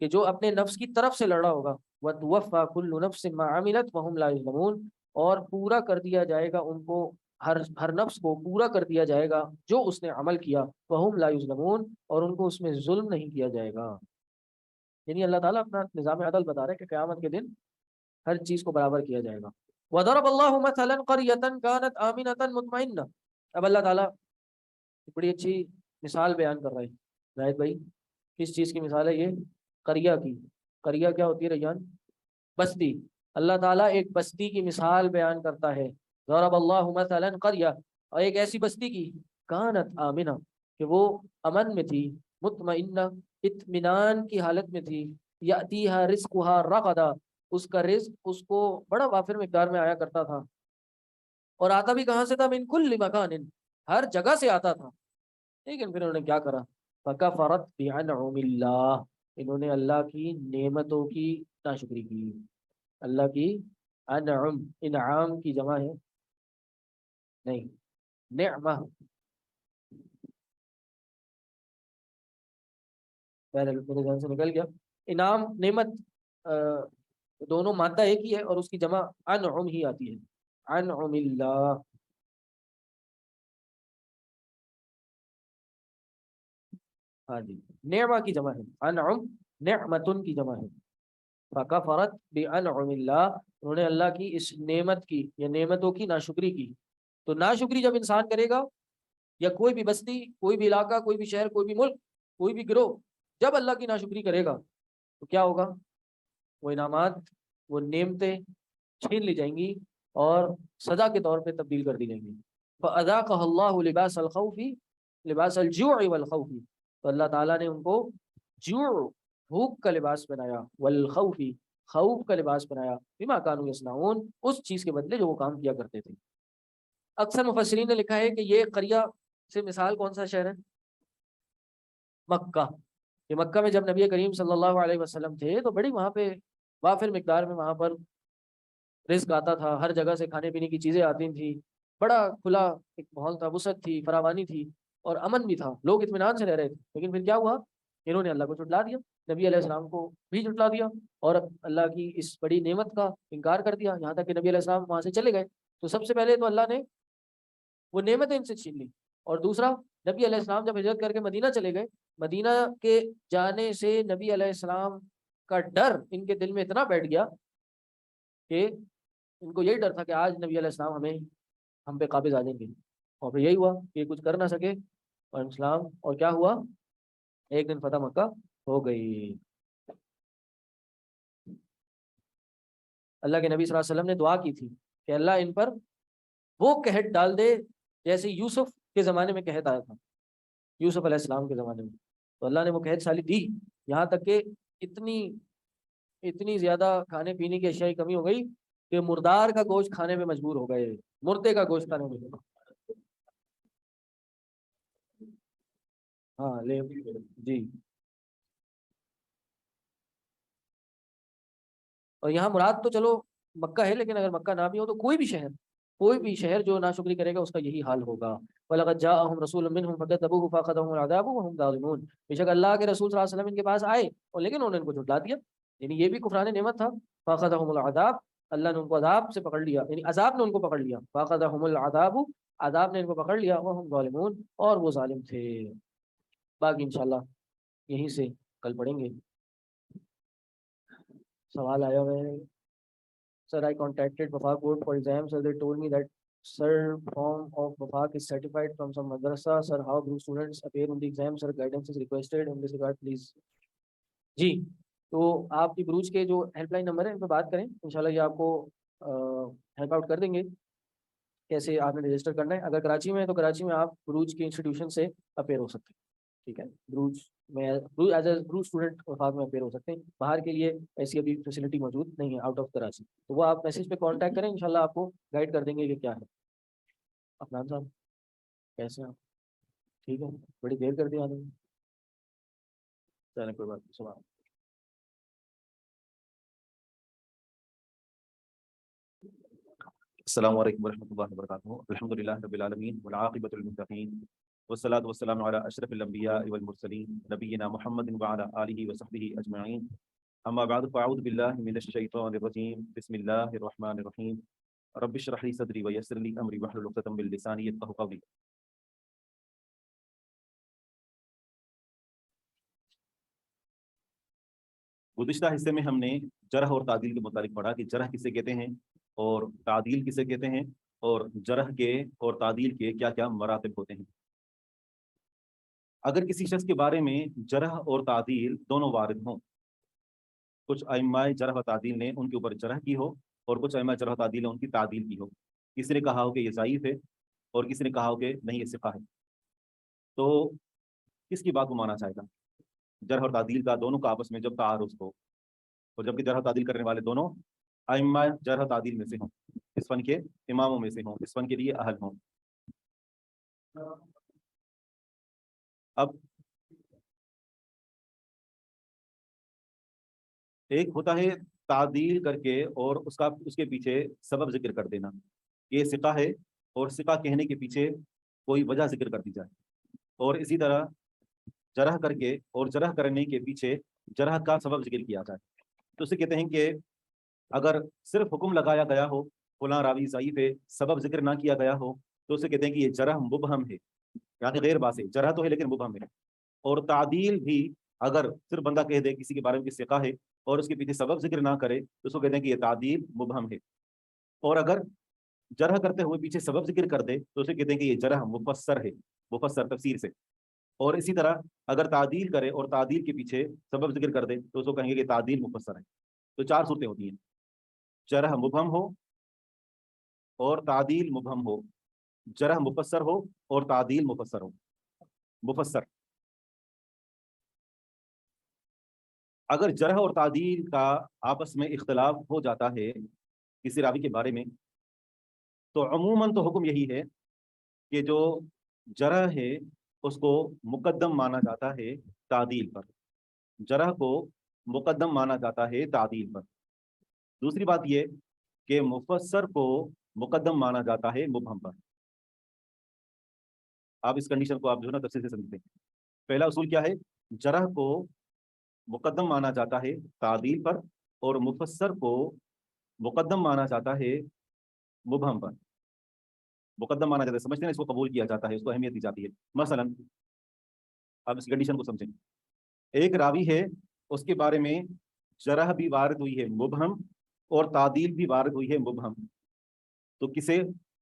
کہ جو اپنے نفس کی طرف سے لڑا ہوگا، وتوفى كل نفس ما عملت وهم لا يظلمون، اور پورا کر دیا جائے گا ان کو، ہر نفس کو پورا کر دیا جائے گا جو اس نے عمل کیا، وهم لا يظلمون، اور ان کو اس میں ظلم نہیں کیا جائے گا، یعنی اللہ تعالیٰ اپنا نظام عدل بتا رہا ہے کہ قیامت کے دن ہر چیز کو برابر کیا جائے گا۔ وضرب اللہ مثلا قریۃ کانت آمنۃ مطمئنہ، اب اللہ تعالیٰ بڑی اچھی مثال بیان کر رہے ہیں، زاہد بھائی کس چیز کی مثال ہے یہ؟ قریہ کی۔ قریہ کیا ہوتی ہے ریان؟ بستی۔ اللہ تعالیٰ ایک بستی کی مثال بیان کرتا ہے، ضرب اللہ مثلا قریہ، اور ایک ایسی بستی کی کانت آمنہ، کہ وہ امن میں تھی، مطمئنہ اطمینان کی حالت میں تھی، یاتیہا رزقہا رغدا، اس کا رزق اس کو بڑا وافر مقدار میں آیا کرتا تھا، اور آتا بھی کہاں سے تھا؟ من کل مکان، ہر جگہ سے آتا تھا، لیکن پھر انہوں نے کیا کرا؟ فکفرت بانعم اللہ، انہوں نے اللہ کی نعمتوں کی ناشکری کی۔ اللہ کی انعم، انعام کی جمع ہے نہیں، نعمہ، پہلے میرے ذہن سے نکل گیا، انعام نعمت دونوں مادہ ایک ہی ہے اور اس کی جمع انعم ہی آتی ہے، انعم اللہ۔ ہاں جی، نعمہ کی جمع ہے، انعم نعمتن کی جمع ہے، فکفرت بانعم اللہ، انہوں نے اللہ کی اس نعمت کی یا نعمتوں کی ناشکری کی۔ تو ناشکری جب انسان کرے گا، یا کوئی بھی بستی، کوئی بھی علاقہ، کوئی بھی شہر، کوئی بھی ملک، کوئی بھی گروہ جب اللہ کی ناشکری کرے گا تو کیا ہوگا؟ وہ انعامات، وہ نعمتیں چھین لی جائیں گی اور سزا کے طور پہ تبدیل کر دی جائیں گی۔ فَأَذَاقَهَا اللَّهُ لِبَاسَ الْخَوْفِ لِبَاسَ الْجُوعِ وَالْخَوْفِ، تو اللہ تعالیٰ نے ان کو جوع، بھوک کا لباس بنایا، والخوف، خوف کا لباس بنایا، بما كانوا يصنعون، اس چیز کے بدلے جو وہ کام کیا کرتے تھے۔ اکثر مفسرین نے لکھا ہے کہ یہ قریہ سے مثال کون سا شہر ہے؟ مکہ، کہ مکہ میں جب نبی کریم صلی اللہ علیہ وسلم تھے تو بڑی وہاں پہ وافر مقدار میں وہاں پر رزق آتا تھا، ہر جگہ سے کھانے پینے کی چیزیں آتی تھیں، بڑا کھلا ایک ماحول تھا، وسعت تھی، فراوانی تھی اور امن بھی تھا، لوگ اطمینان سے رہ رہے تھے۔ لیکن پھر کیا ہوا؟ انہوں نے اللہ کو جھٹلا دیا، نبی علیہ السلام کو بھی جھٹلا دیا، اور اللہ کی اس بڑی نعمت کا انکار کر دیا، یہاں تک کہ نبی علیہ السلام وہاں سے چلے گئے۔ تو سب سے پہلے تو اللہ نے وہ نعمتیں ان سے چھین لی، اور دوسرا نبی علیہ السلام جب ہجرت کر کے مدینہ چلے گئے، مدینہ کے جانے سے نبی علیہ السلام کا ڈر ان کے دل میں اتنا بیٹھ گیا کہ ان کو یہی ڈر تھا کہ آج نبی علیہ السلام ہم پہ قابض آ جائیں گے، اور پھر یہی ہوا کہ کچھ کر نہ سکے اور اسلام، اور کیا ہوا؟ ایک دن فتح مکہ ہو گئی۔ اللہ کے نبی صلی اللہ علیہ وسلم نے دعا کی تھی کہ اللہ ان پر وہ قحط ڈال دے جیسے یوسف کے زمانے میں قحط آیا تھا، یوسف علیہ السلام کے زمانے میں، تو اللہ نے وہ قحط سالی دی، یہاں تک کہ اتنی زیادہ کھانے پینے کی اشیاء کی کمی ہو گئی کہ مردار کا گوشت کھانے میں مجبور ہو گئے، مردے کا گوشت کھانے میں مجبور۔ ہاں لے جی، اور یہاں مراد تو چلو مکہ ہے، لیکن اگر مکہ نہ بھی ہو تو کوئی بھی شہر جو ناشکری کرے گا اس کا یہی حال ہوگا۔ وَلَقَدْ جَاءَهُمْ رَسُولٌ مِّنْهُمْ فَكَذَّبُوهُ فَأَخَذَهُمُ الْعَذَابُ وَهُمْ ظَالِمُونَ، بے شک اللہ کے رسول صلی اللہ علیہ وسلم ان کے پاس آئے اور لیکن انہوں نے ان کو جھٹلا دیا، یعنی یہ بھی کفران نعمت تھا۔ فَأَخَذَهُمُ الْعَذَابُ، اللہ نے ان کو عذاب سے پکڑ لیا، یعنی عذاب نے ان کو پکڑ لیا۔ فَأَخَذَهُمُ الْعَذَابُ عذاب نے ان کو پکڑ لیا، وہ ہم ظالمون، اور وہ ظالم تھے۔ باقی انشاءاللہ یہیں سے کل پڑھیں گے۔ سوال آیا ہوئے ہے، Sir, I contacted Wafaq board for exam. Sir, they told me that sir, form of Wafaq is certified from some madrasa. Sir, how do students appear in the exam? Sir, guidance is requested in this regard, please. جی، تو آپ کی بروج کے جو help line number ہے ان پہ بات کریں، انشاءاللہ یہ آپ کو ہیلپ آؤٹ کر دیں گے کیسے آپ نے رجسٹر کرنا ہے۔ اگر کراچی میں ہے تو کراچی میں آپ بروج کے انسٹیٹیوشن سے اپیئر ہو سکتے ہیں، ٹھیک ہے، بروج میں ایز اے بروج اسٹوڈنٹ وفاق میں اپیئر ہو سکتے ہیں۔ باہر کے لیے ایسی ابھی فیسلٹی موجود نہیں ہے آؤٹ آف کراچی، تو وہ آپ میسج پہ کانٹیکٹ کریں، انشاءاللہ آپ کو گائڈ کر دیں گے کہ کیا ہے۔ افنان صاحب کیسے ہیں آپ؟ ٹھیک ہے، بڑی دیر کر دی آدمی، چلیں کوئی بات نہیں، سبحان اللہ۔ السلام علیکم ورحمۃ اللہ وبرکاتہ۔ الحمدللہ رب العالمین والعاقبۃ للمتقین والصلاۃ والسلام علی اشرف الانبیاء والمرسلین نبینا محمد وعلی آلہ وصحبہ اجمعین، اما بعد فاعوذ باللہ من الشیطان الرجیم، بسم اللہ الرحمن الرحیم، رب اشرح لی صدری ویسر لی امری واحلل عقدۃ من لسانی یفقہوا قولی۔ گزشتہ حصے میں ہم نے جرح اور تعدیل کے متعلق پڑھا کہ جرح کسے کہتے ہیں اور تعدیل کسے کہتے ہیں، اور جرح کے اور تعدیل کے کیا کیا مراتب ہوتے ہیں۔ اگر کسی شخص کے بارے میں جرح اور تعدیل دونوں وارد ہوں، کچھ ائمہ جرح و تعدیل نے ان کے اوپر جرح کی ہو اور کچھ ائمہ جرح و تعدیل نے ان کی تعدیل کی ہو، کسی نے کہا ہو کہ یہ ضعیف ہے اور کسی نے کہا ہو کہ نہیں یہ ثقہ ہے، تو کس کی بات کو مانا جائے گا؟ جرح اور تعدیل کا دونوں کا آپس میں جب تعارض ہو، اور جبکہ جرح و تعدیل کرنے والے دونوں ائمہ جرح و تعدیل میں سے ہوں، اس فن کے اماموں میں سے ہوں، اس فن کے لیے اہل ہوں۔ اب ایک ہوتا ہے تعدیل کر کے اور اس کے پیچھے سبب ذکر کر دینا، یہ ثقہ ہے اور ثقہ کہنے کے پیچھے کوئی وجہ ذکر کر دی جائے، اور اسی طرح جرح کر کے اور جرح کرنے کے پیچھے جرح کا سبب ذکر کیا جائے، تو اسے کہتے ہیں کہ اگر صرف حکم لگایا گیا ہو فلاں راوی ضعیف ہے، سبب ذکر نہ کیا گیا ہو، تو اسے کہتے ہیں کہ یہ جرح مبہم ہے، یعنی غیر واضح، جرح تو ہے لیکن مبہم ہے۔ اور تعدیل بھی اگر صرف بندہ کہہ دے کسی کے بارے میں کہ ثقہ ہے اور اس کے پیچھے سبب ذکر نہ کرے تو اس کو کہتے ہیں کہ یہ تعدیل مبہم ہے، اور اگر جرح کرتے ہوئے پیچھے سبب ذکر کر دے تو اسے کہتے ہیں کہ یہ جرح مفسر ہے، مفسر تفسیر سے۔ اور اسی طرح اگر تعدیل کرے اور تعدیل کے پیچھے سبب ذکر کر دے تو اس کو کہیں گے کہ تعدیل مفسر ہے۔ تو چار صورتیں ہوتی ہیں، جرح مبہم ہو اور تعدیل مبہم ہو، جرح مفسر ہو اور تعدیل مفسر ہو۔ مفسر، اگر جرح اور تعدیل کا آپس میں اختلاف ہو جاتا ہے کسی راوی کے بارے میں، تو عموماً تو حکم یہی ہے کہ جو جرح ہے اس کو مقدم مانا جاتا ہے تعدیل پر، جرح کو مقدم مانا جاتا ہے تعدیل پر۔ دوسری بات یہ کہ مفسر کو مقدم مانا جاتا ہے مبہم پر۔ آپ اس کنڈیشن کو آپ جو ہے نا تفصیل سے سمجھتے ہیں۔ پہلا اصول کیا ہے؟ جرح کو مقدم مانا جاتا ہے تعدیل پر اور مفسر کو مقدم مانا جاتا ہے مبہم پر۔ مقدم مانا جاتا ہے، سمجھتے ہیں، اس کو قبول کیا جاتا ہے، اس کو اہمیت دی جاتی ہے۔ مثلا آپ اس کنڈیشن کو سمجھیں، ایک راوی ہے، اس کے بارے میں جرح بھی وارد ہوئی ہے مبہم اور تعدیل بھی وارد ہوئی ہے مبہم، تو کسے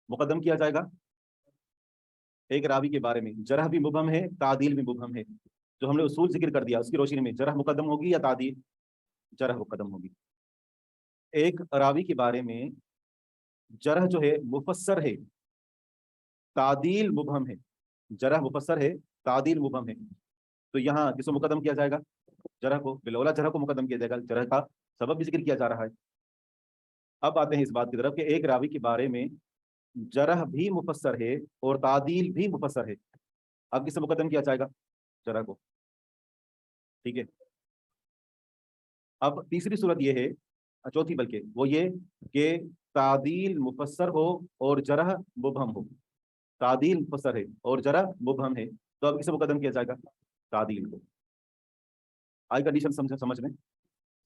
مقدم کیا جائے گا؟ ایک راوی کے بارے میں جرح بھی مبہم ہے تعدیل بھی مبہم ہے، جو ہم نے اصول ذکر کر دیا اس کی روشنی میں جرح مقدم ہوگی یا تعدیل؟ جرح مقدم ہوگی۔ ایک راوی کے بارے میں جرح جو ہے مفسر ہے تعدیل مبہم ہے، جرح مفسر ہے تعدیل مبہم ہے، تو یہاں کس کو مقدم کیا جائے گا؟ جرح کو، بالاولیٰ جرح کو مقدم کیا جائے گا، جرح کا سبب بھی ذکر کیا جا رہا ہے۔ اب آتے ہیں اس بات کی طرف کہ ایک راوی کے بارے میں جرح بھی مفسر ہے اور تعدیل بھی مفسر ہے، اب کس سے مقدم کیا جائے گا؟ جرح کو، ٹھیک ہے۔ اب تیسری صورت یہ ہے، چوتھی بلکہ، وہ یہ کہ تعدیل مفسر ہو اور جرح مبہم ہو، تعدیل مفسر ہے اور جرح مبہم ہے، تو اب کسے مقدم کیا جائے گا؟ تعدیل کو۔ آئی کنڈیشن سمجھ میں؟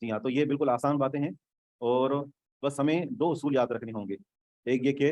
جی ہاں، تو یہ بالکل آسان باتیں ہیں، اور بس ہمیں دو اصول یاد رکھنے ہوں گے۔ ایک یہ کہ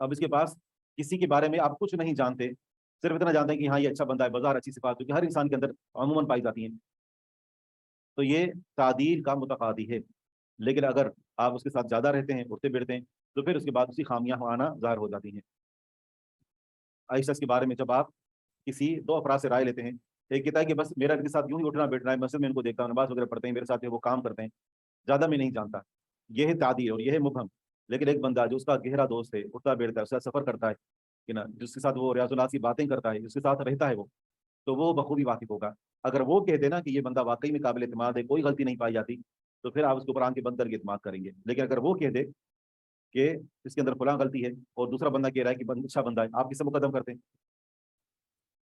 اب اس کے پاس کسی کے بارے میں آپ کچھ نہیں جانتے، صرف اتنا جانتے ہیں کہ ہاں یہ اچھا بندہ ہے، بازار اچھی صفات جو کہ ہر انسان کے اندر عموماً پائی جاتی ہیں، تو یہ تعدیل کا متقاضی ہے۔ لیکن اگر آپ اس کے ساتھ زیادہ رہتے ہیں، اٹھتے بیٹھتے ہیں، تو پھر اس کے بعد اسی خامیاں آنا ظاہر ہو جاتی ہیں۔ عائشہ کے بارے میں جب آپ کسی دو افراد سے رائے لیتے ہیں، ایک کہتا ہے کہ بس میرا ان کے ساتھ یوں ہی اٹھنا بیٹھنا ہے، مسجد میں ان کو دیکھتا ہوں، نماز وغیرہ پڑھتے ہیں میرے ساتھ، وہ کام کرتے ہیں، زیادہ میں نہیں جانتا، یہ ہے تعدیل اور یہ ہے مبہم۔ لیکن ایک بندہ جو اس کا گہرا دوست ہے، اٹھتا بیٹھتا ہے، اس کے ساتھ سفر کرتا ہے کہ نا، جس کے ساتھ وہ ریاض اللہ کی باتیں کرتا ہے، جس کے ساتھ رہتا ہے وہ، تو وہ بخوبی واقف ہوگا۔ اگر وہ کہتے نا کہ یہ بندہ واقعی میں قابل اعتماد ہے، کوئی غلطی نہیں پائی جاتی، تو پھر آپ اس کے اوپر آن کے بند کر کے اعتماد کریں گے۔ لیکن اگر وہ کہہ دے کہ اس کے اندر فلاں غلطی ہے اور دوسرا بندہ کہہ رہا ہے کہ اچھا بندہ ہے، آپ کس سے مقدم کرتے ہیں؟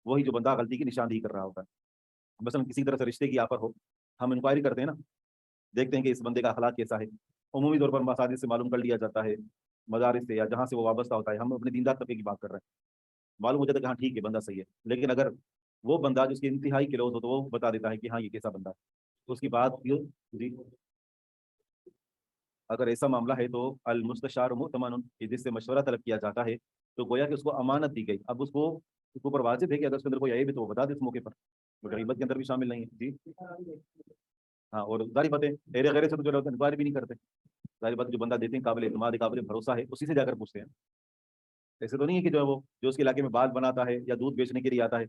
وہی جو بندہ غلطی کی نشاندہی کر رہا ہوتا ہے۔ مثلا کسی طرح سے رشتے کی آفر ہو، ہم انکوائری کرتے ہیں نا، دیکھتے ہیں کہ اس بندے کا اخلاق کیسا ہے، عمومی طور پر مساجد سے معلوم کر لیا جاتا ہے، مدارس سے یا جہاں سے وہ وابستہ ہوتا ہے، ہم اپنے دیندار طبقے کی بات کر رہے ہیں، معلوم ہو جاتا ہے کہ ہاں ٹھیک ہے بندہ صحیح ہے۔ لیکن اگر وہ بندہ جس کی انتہائی کلوز ہو تو وہ بتا دیتا ہے کہ ہاں یہ کیسا بندہ ہے، تو اس کی بات جی، اگر ایسا معاملہ ہے تو المستشار مؤتمن، جس سے مشورہ طلب کیا جاتا ہے، تو گویا کہ اس کو امانت دی گئی۔ اب اس کو اس کے اوپر واجب ہے کہ اگر اس کے اندر کوئی عیب ہے تو وہ بتا دے اس موقع پر، غیبت کے اندر بھی شامل نہیں ہے۔ جی ہاں، اور ظاہر بات ہے ایرے غیرے سے تو جو لوگ انکوائری بھی نہیں کرتے، ظاہر بات جو بندہ دیتے ہیں قابل اعتماد قابل بھروسہ ہے، اسی سے جا کر پوچھتے ہیں۔ ایسے تو نہیں ہے کہ جو ہے وہ جو اس کے علاقے میں بال بناتا ہے یا دودھ بیچنے کے لیے آتا ہے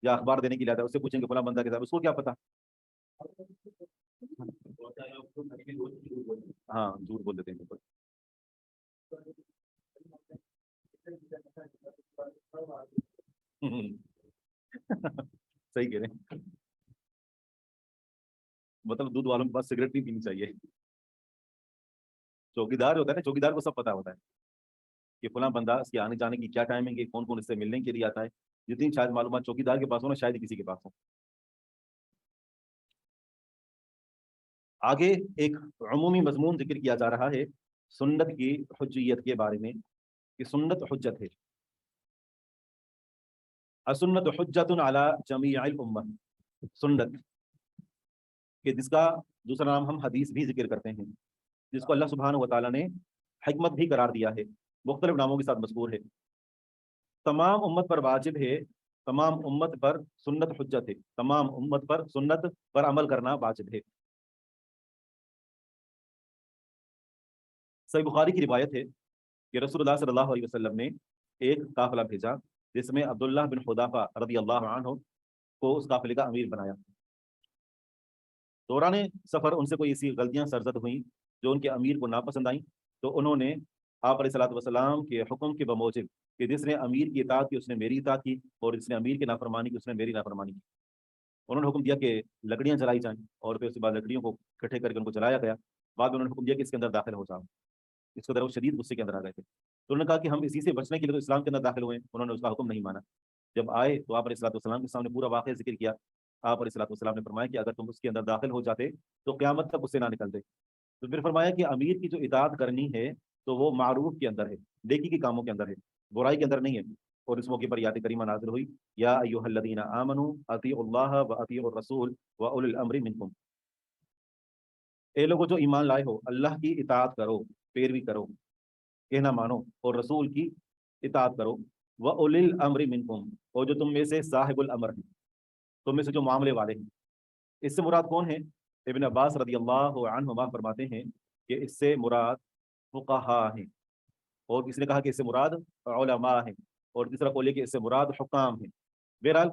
یا اخبار دینے کے لیے آتا ہے، اس سے پوچھیں کہ فلاں بندہ کے ساتھ، اس کو کیا پتا؟ ہاں جھوٹ بول دیتے ہیں۔ صحیح کہہ رہے ہیں، مطلب دودھ والوں کے پاس سگریٹ نہیں پینی چاہیے۔ چوکیدار ہوتا ہے نا، چوکیدار کو سب پتا ہوتا ہے کہ فلاں بندہ اس کے آنے جانے کی کیا ٹائمنگ ہے، کون کون اس سے ملنے کے لیے آتا ہے، جتنی شاید معلومات چوکیدار کے پاس ہو نا، شاید ہی کسی کے پاس ہو۔ آگے ایک عمومی مضمون ذکر کیا جا رہا ہے سنت کی حجیت کے بارے میں، کہ سنت حجت ہے۔ السنت حجت علی جمیع الامہ، سنت کہ جس کا دوسرا نام ہم حدیث بھی ذکر کرتے ہیں، جس کو اللہ سبحانہ و تعالیٰ نے حکمت بھی قرار دیا ہے، مختلف ناموں کے ساتھ مذکور ہے۔ تمام امت پر واجب ہے، تمام امت پر سنت حجت ہے، تمام امت پر سنت پر عمل کرنا واجب ہے۔ صحیح بخاری کی روایت ہے کہ رسول اللہ صلی اللہ علیہ وسلم نے ایک قافلہ بھیجا جس میں عبداللہ بن حذافہ رضی اللہ عنہ کو اس قافلے کا امیر بنایا۔ دوران سفر ان سے کوئی ایسی غلطیاں سرزد ہوئیں جو ان کے امیر کو ناپسند آئیں، تو انہوں نے آپ علیہ الصلوۃ والسلام کے حکم کے بموجب کہ جس نے امیر کی اطاعت کی اس نے میری اطاعت کی، اور جس نے امیر کی نافرمانی کی اس نے میری نافرمانی کی، انہوں نے حکم دیا کہ لکڑیاں جلائی جائیں، اور پھر اس کے بعد لکڑیوں کو اکٹھے کر کے ان کو جلایا گیا۔ بعد میں انہوں نے حکم دیا کہ اس کے اندر داخل ہو جاؤ۔ اس کے طرف شدید غصے کے اندر آ گئے تھے، تو انہوں نے کہا کہ ہم اسی سے بچنے کے لیے تو اسلام کے اندر داخل ہوئے، انہوں نے اس کا حکم نہیں مانا۔ جب آئے تو آپ علیہ الصلوۃ والسلام کے سامنے پورا واقعہ ذکر کیا۔ آپ علیہ الصلوۃ والسلام نے فرمایا کہ اگر تم اس کے اندر داخل ہو جاتے تو قیامت تک اس سے نہ نکلتے۔ تو پھر فرمایا کہ امیر کی جو اطاعت کرنی ہے تو وہ معروف کے اندر ہے، نیکی کے کاموں کے اندر ہے، برائی کے اندر نہیں ہے۔ اور اس موقع پر آیت کریمہ نازل ہوئی، یا ایھا الذین آمنوا اطیعوا اللہ واطیعوا الرسول واولی الامر منکم، اے لوگوں جو ایمان لائے ہو، اللہ کی اطاعت کرو، پیروی کرو، کہنا مانو، اور رسول کی اطاعت کرو، واولی الامر منکم، اور جو تم میں سے صاحب الامر ہیں، تم میں سے جو معاملے والے ہیں۔ اس سے مراد کون ہے؟ ابن عباس رضی اللہ عنہما فرماتے ہیں کہ اس سے مراد فقہاء ہیں، اور کسی نے کہا کہ اس سے مراد علماء ہیں، اور تیسرا قول ہے کہ اس سے مراد حکام ہیں۔ بہرحال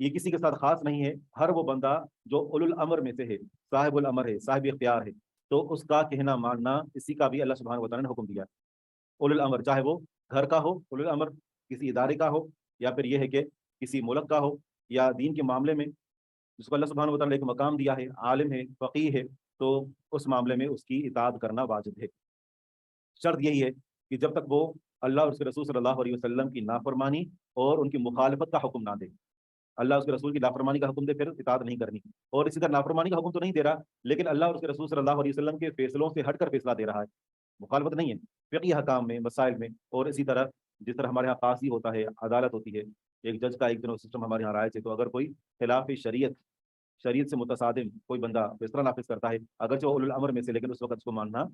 یہ کسی کے ساتھ خاص نہیں ہے، ہر وہ بندہ جو اولو الامر میں سے ہے، صاحب الامر ہے، صاحب اختیار ہے، تو اس کا کہنا ماننا اسی کا بھی اللہ سبحانہ و تعالیٰ نے حکم دیا۔ اولو الامر چاہے وہ گھر کا ہو، اولو الامر کسی ادارے کا ہو، یا پھر یہ ہے کہ کسی ملک کا ہو، یا دین کے معاملے میں جس کو اللہ سبحانہ و تعالیٰ نے ایک مقام دیا ہے، عالم ہے، فقیہ ہے، تو اس معاملے میں اس کی اطاعت کرنا واجب ہے۔ شرط یہی ہے کہ جب تک وہ اللہ اور اس کے رسول صلی اللہ علیہ وسلم کی نافرمانی اور ان کی مخالفت کا حکم نہ دے۔ اللہ اس کے رسول کی نافرمانی کا حکم دے پھر اطاعت نہیں کرنی، اور اسی طرح نافرمانی کا حکم تو نہیں دے رہا، لیکن اللہ اور اس کے رسول صلی اللہ علیہ وسلم کے فیصلوں سے ہٹ کر فیصلہ دے رہا ہے، مخالفت نہیں ہے فقہی حکام میں، مسائل میں۔ اور اسی طرح جس طرح ہمارے یہاں قاضی ہوتا ہے، عدالت ہوتی ہے، ایک جج کا ایک دنوں سسٹم ہمارے یہاں رائج ہے، تو اگر کوئی خلاف شریعت سے متصادم کوئی بندہ فیصلہ نافذ کرتا ہے، اگرچہ وہ اولو الامر میں سے، لیکن اس وقت اس کو ماننا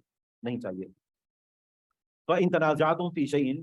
نہیں چاہیے۔ فَإِن تَنَازَعْتُمْ فِي شَيْءٍ،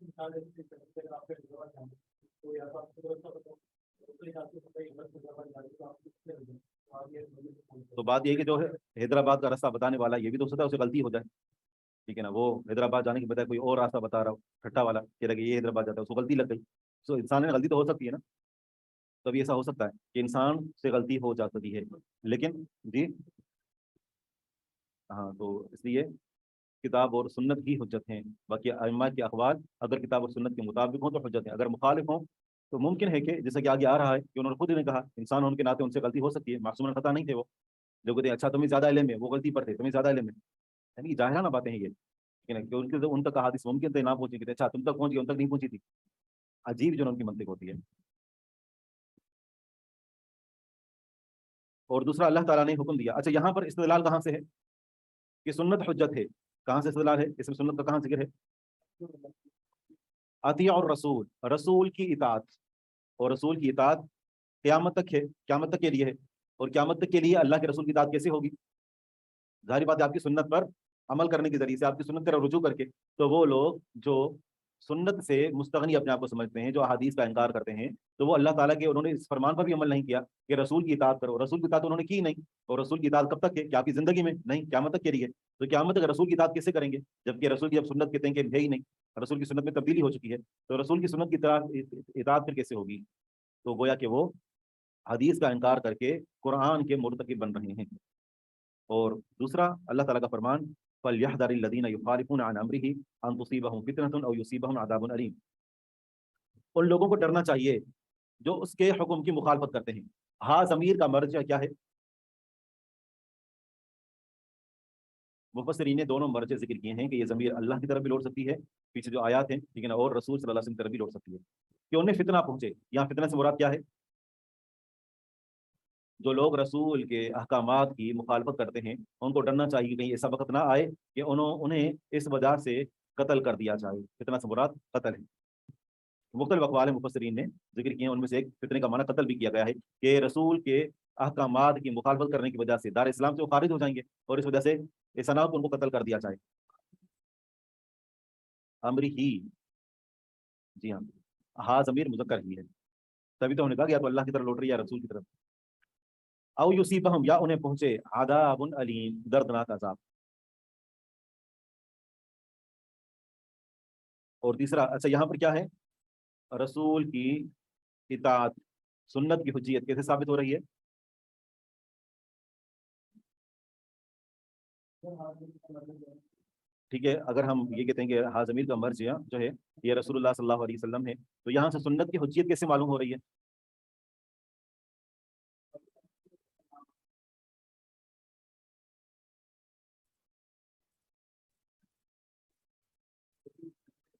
تو بات یہ ہے کہ جو ہے حیدرآباد کا راستہ بتانے والا یہ بھی تو ہو سکتا ہے اسے غلطی ہو جائے، ٹھیک ہے نا، وہ حیدرآباد جانے کی بجائے کوئی اور راستہ بتا رہا ہو ٹھٹا والا، کہہ رہا کہ یہ حیدرآباد جاتا ہے، اس کو غلطی لگ گئی، تو انسان میں غلطی تو ہو سکتی ہے نا، تبھی ایسا ہو سکتا ہے کہ انسان سے غلطی ہو جاتی ہے، لیکن جی ہاں، تو اس لیے کتاب اور سنت ہی حجت ہیں، باقی ائمہ کے اقوال اگر کتاب اور سنت کے مطابق ہوں تو حجت ہیں، اگر مخالف ہوں تو ممکن ہے کہ جیسا کہ آگے آ رہا ہے کہ انہوں نے خود نے کہا انسان ہونے کے ناطے ان سے غلطی ہو سکتی ہے، معصوم خطا نہیں تھے وہ، جو کہتے ہیں اچھا تمہیں زیادہ علم ہے، وہ غلطی پر تھے تمہیں زیادہ علم ہے، یعنی جاہلانہ باتیں ہیں یہ، ٹھیک ہے نا، کہ ان تک حدیث ممکن تھے نہ پہنچی تھی، اچھا تم تک پہنچ گئی ان تک نہیں پہنچی تھی، عجیب جو ان کی منطق ہوتی ہے۔ اور دوسرا اللہ تعالیٰ نے حکم دیا، اچھا یہاں پر استدلال کہاں سے ہے کہ سنت حجت ہے، کہاں سے استدلال ہے، اس میں سنت کا کہاں ذکر ہے؟ اطیع الرسول، رسول کی اطاعت، اور رسول کی اطاعت قیامت تک ہے، قیامت تک کے لیے ہے، اور قیامت تک کے لیے اللہ کے رسول کی اطاعت کیسے ہوگی؟ ظاہری بات ہے آپ کی سنت پر عمل کرنے کے ذریعے سے، آپ کی سنت پر رجوع کر کے، تو وہ لوگ جو سنت سے مستغنی اپنے آپ کو سمجھتے ہیں، جو احادیث کا انکار کرتے ہیں، تو وہ اللہ تعالیٰ کے انہوں نے اس فرمان پر بھی عمل نہیں کیا کہ رسول کی اطاعت کرو، رسول کی اطاعت انہوں نے کی نہیں، اور رسول کی اطاعت کب تک ہے کہ آپ کی زندگی میں نہیں، قیامت تک کے لیے، تو قیامت تک رسول کی اطاعت کیسے کریں گے جبکہ رسول کی جب سنت کہتے ہیں کہ ہے ہی نہیں، رسول کی سنت میں تبدیلی ہو چکی ہے، تو رسول کی سنت کی اطاعت پھر کیسے ہوگی؟ تو گویا کہ وہ حدیث کا انکار کر کے قرآن کے مرتکب بن رہے ہیں۔ اور دوسرا اللہ تعالیٰ کا فرمان فَلْيَحْذَرِ الَّذِينَ يُخَالِفُونَ عَنْ أَمْرِهِ أَن تُصِيبَهُمْ فِتْنَةٌ أَوْ يُصِيبَهُمْ عَذَابٌ أَلِيمٌ، ان لوگوں کو ڈرنا چاہیے جو اس کے حکم کی مخالفت کرتے ہیں۔ ہاں ضمیر کا مرجع کیا ہے؟ مفسرین نے دونوں مرجع ذکر کیے ہیں کہ یہ ضمیر اللہ کی طرف بھی لوٹ سکتی ہے، پیچھے جو آیات ہیں ٹھیک ہے نا، اور رسول صلی اللہ علیہ وسلم کی طرف بھی لوٹ سکتی ہے کہ انہیں فتنہ پہنچے، یہاں فتنہ سے مراد کیا ہے؟ جو لوگ رسول کے احکامات کی مخالفت کرتے ہیں ان کو ڈرنا چاہیے کہیں ایسا وقت نہ آئے کہ انہیں اس وجہ سے قتل کر دیا جائے، فتنہ سے مراد قتل ہے۔ مختلف اقوال مفسرین نے ذکر کیے ہیں، ان میں سے ایک فتنے کا معنی قتل بھی کیا گیا ہے کہ رسول کے احکامات کی مخالفت کرنے کی وجہ سے دار اسلام سے وہ خارج ہو جائیں گے، اور اس وجہ سے ایسا نہ ہو کہ ان کو قتل کر دیا جائے۔ امری ہی، جی ہاں، ہاں ضمیر مذکر ہی ہے، تبھی تو انہوں نے کہا کہ یا تو اللہ کی طرف لوٹ رہی ہے یا رسول کی طرف۔ او یصیبہم، یا انہیں پہنچے عذاب علیم، دردناک عذاب۔ اور تیسرا اچھا یہاں پر کیا ہے؟ رسول کی اطاعت سنت کی حجیت کیسے ثابت ہو رہی ہے؟ ٹھیک ہے، اگر ہم یہ کہتے ہیں کہ ہاں ضمیر کا مرجع جو ہے یہ رسول اللہ صلی اللہ علیہ وسلم ہے، تو یہاں سے سنت کی حجیت کیسے معلوم ہو رہی ہے؟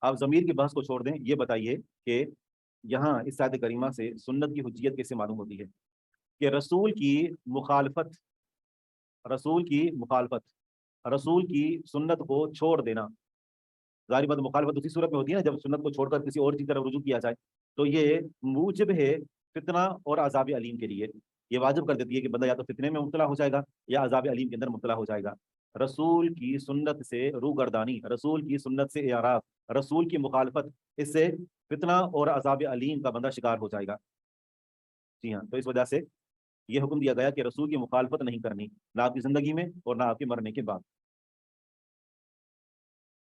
آپ ضمیر کی بحث کو چھوڑ دیں، یہ بتائیے کہ یہاں اس آیت کریمہ سے سنت کی حجیت کیسے معلوم ہوتی ہے کہ رسول کی مخالفت، رسول کی مخالفت، رسول کی سنت کو چھوڑ دینا، ظاہری بات مخالفت اسی صورت میں ہوتی ہے نا جب سنت کو چھوڑ کر کسی اور چیز کی طرف رجوع کیا جائے، تو یہ موجب ہے فتنہ اور عذاب علیم کے لیے، یہ واجب کر دیتی ہے کہ بندہ یا تو فتنے میں مبتلا ہو جائے گا یا عذاب علیم کے اندر مبتلا ہو جائے گا۔ رسول کی سنت سے روگردانی، رسول کی سنت سے اعراض، رسول کی مخالفت، اس سے فتنہ اور عذاب علیم کا بندہ شکار ہو جائے گا۔ جی ہاں، تو اس وجہ سے یہ حکم دیا گیا کہ رسول کی مخالفت نہیں کرنی، نہ آپ کی زندگی میں اور نہ آپ کے مرنے کے بعد۔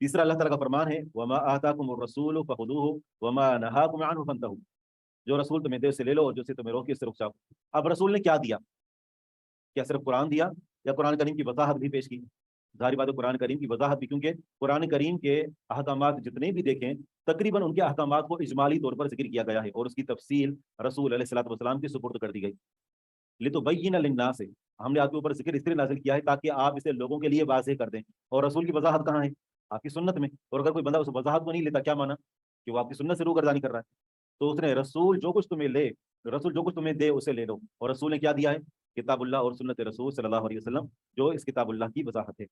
تیسرا اللہ تعالیٰ کا فرمان ہے وما آتاکم الرسول فخذوہ وما نہاکم عنہ فانتہوا، جو رسول تمہیں دے اسے لے لو اور جو سے تمہیں روکے اس سے رک جاؤ۔ اب رسول نے کیا دیا؟ کیا صرف قرآن دیا یا قرآن کریم کی وضاحت بھی پیش کی؟ ظاہری بات ہے قرآن کریم کی وضاحت بھی، کیونکہ قرآن کریم کے احکامات جتنے بھی دیکھیں تقریباً ان کے احکامات کو اجمالی طور پر ذکر کیا گیا ہے اور اس کی تفصیل رسول علیہ الصلوۃ والسلام کی سپرد کر دی گئی۔ لتبین للناس، ہم نے آپ کے اوپر ذکر اس لیے نازل کیا ہے تاکہ آپ اسے لوگوں کے لیے واضح کر دیں، اور رسول کی وضاحت کہاں ہے؟ آپ کی سنت میں، اور اگر کوئی بندہ اس وضاحت کو نہیں لیتا کیا مانا کہ وہ آپ کی سنت سے روگردانی کر رہا ہے؟ تو اس نے رسول جو کچھ تمہیں لے، رسول جو کچھ تمہیں دے اسے لے لو، اور رسول نے کیا دیا ہے؟ کتاب اللہ اور سنت رسول صلی اللہ علیہ وسلم، جو اس کتاب اللہ کی وضاحت ہے۔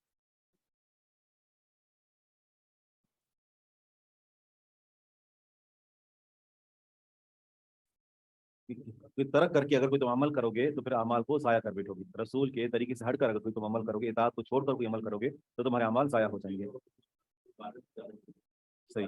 ترک کر کے اگر کوئی تم عمل کرو گے تو پھر اعمال کو ضائع کر بیٹھو گے، رسول کے طریقے سے ہٹ کر اگر کوئی تم عمل کرو گے، اطاعت کو چھوڑ کر کوئی عمل کرو گے تو تمہارے اعمال ضائع ہو جائیں گے۔ صحیح،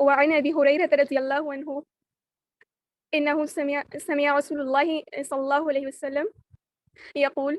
وعن أبي هريرة رضي الله عنه إنه سمع رسول الله صلى الله عليه وسلم يقول،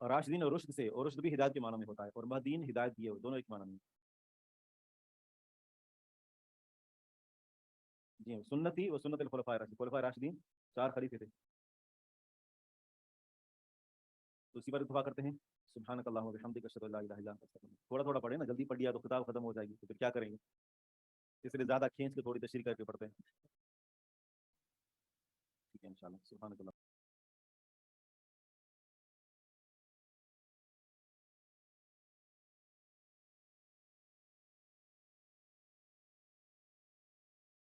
راشدین اور رشد سے، اور رشد بھی ہدایت کے معنی میں ہوتا ہے، اور مہدین ہدایت دیے ہوئے، دونوں ایک معنی میں۔ جی سنتی و سنت الخلفاء الراشدین، خلفاء راشدین 4 خلیفے تھے، تو اسی پر اتفاق کرتے ہیں۔ سبحانک اللہم و بحمدک اشہد ان لا الہ الا انت استغفرک۔ تھوڑا تھوڑا پڑھیں نا، جلدی پڑھ لیا تو کتاب ختم ہو جائے گی، تو پھر کیا کریں گے، اس لیے زیادہ کھینچ کے تھوڑی تشریح کر کے پڑھتے ہیں، ٹھیک ہے انشاءاللہ۔ سبحانک اللہم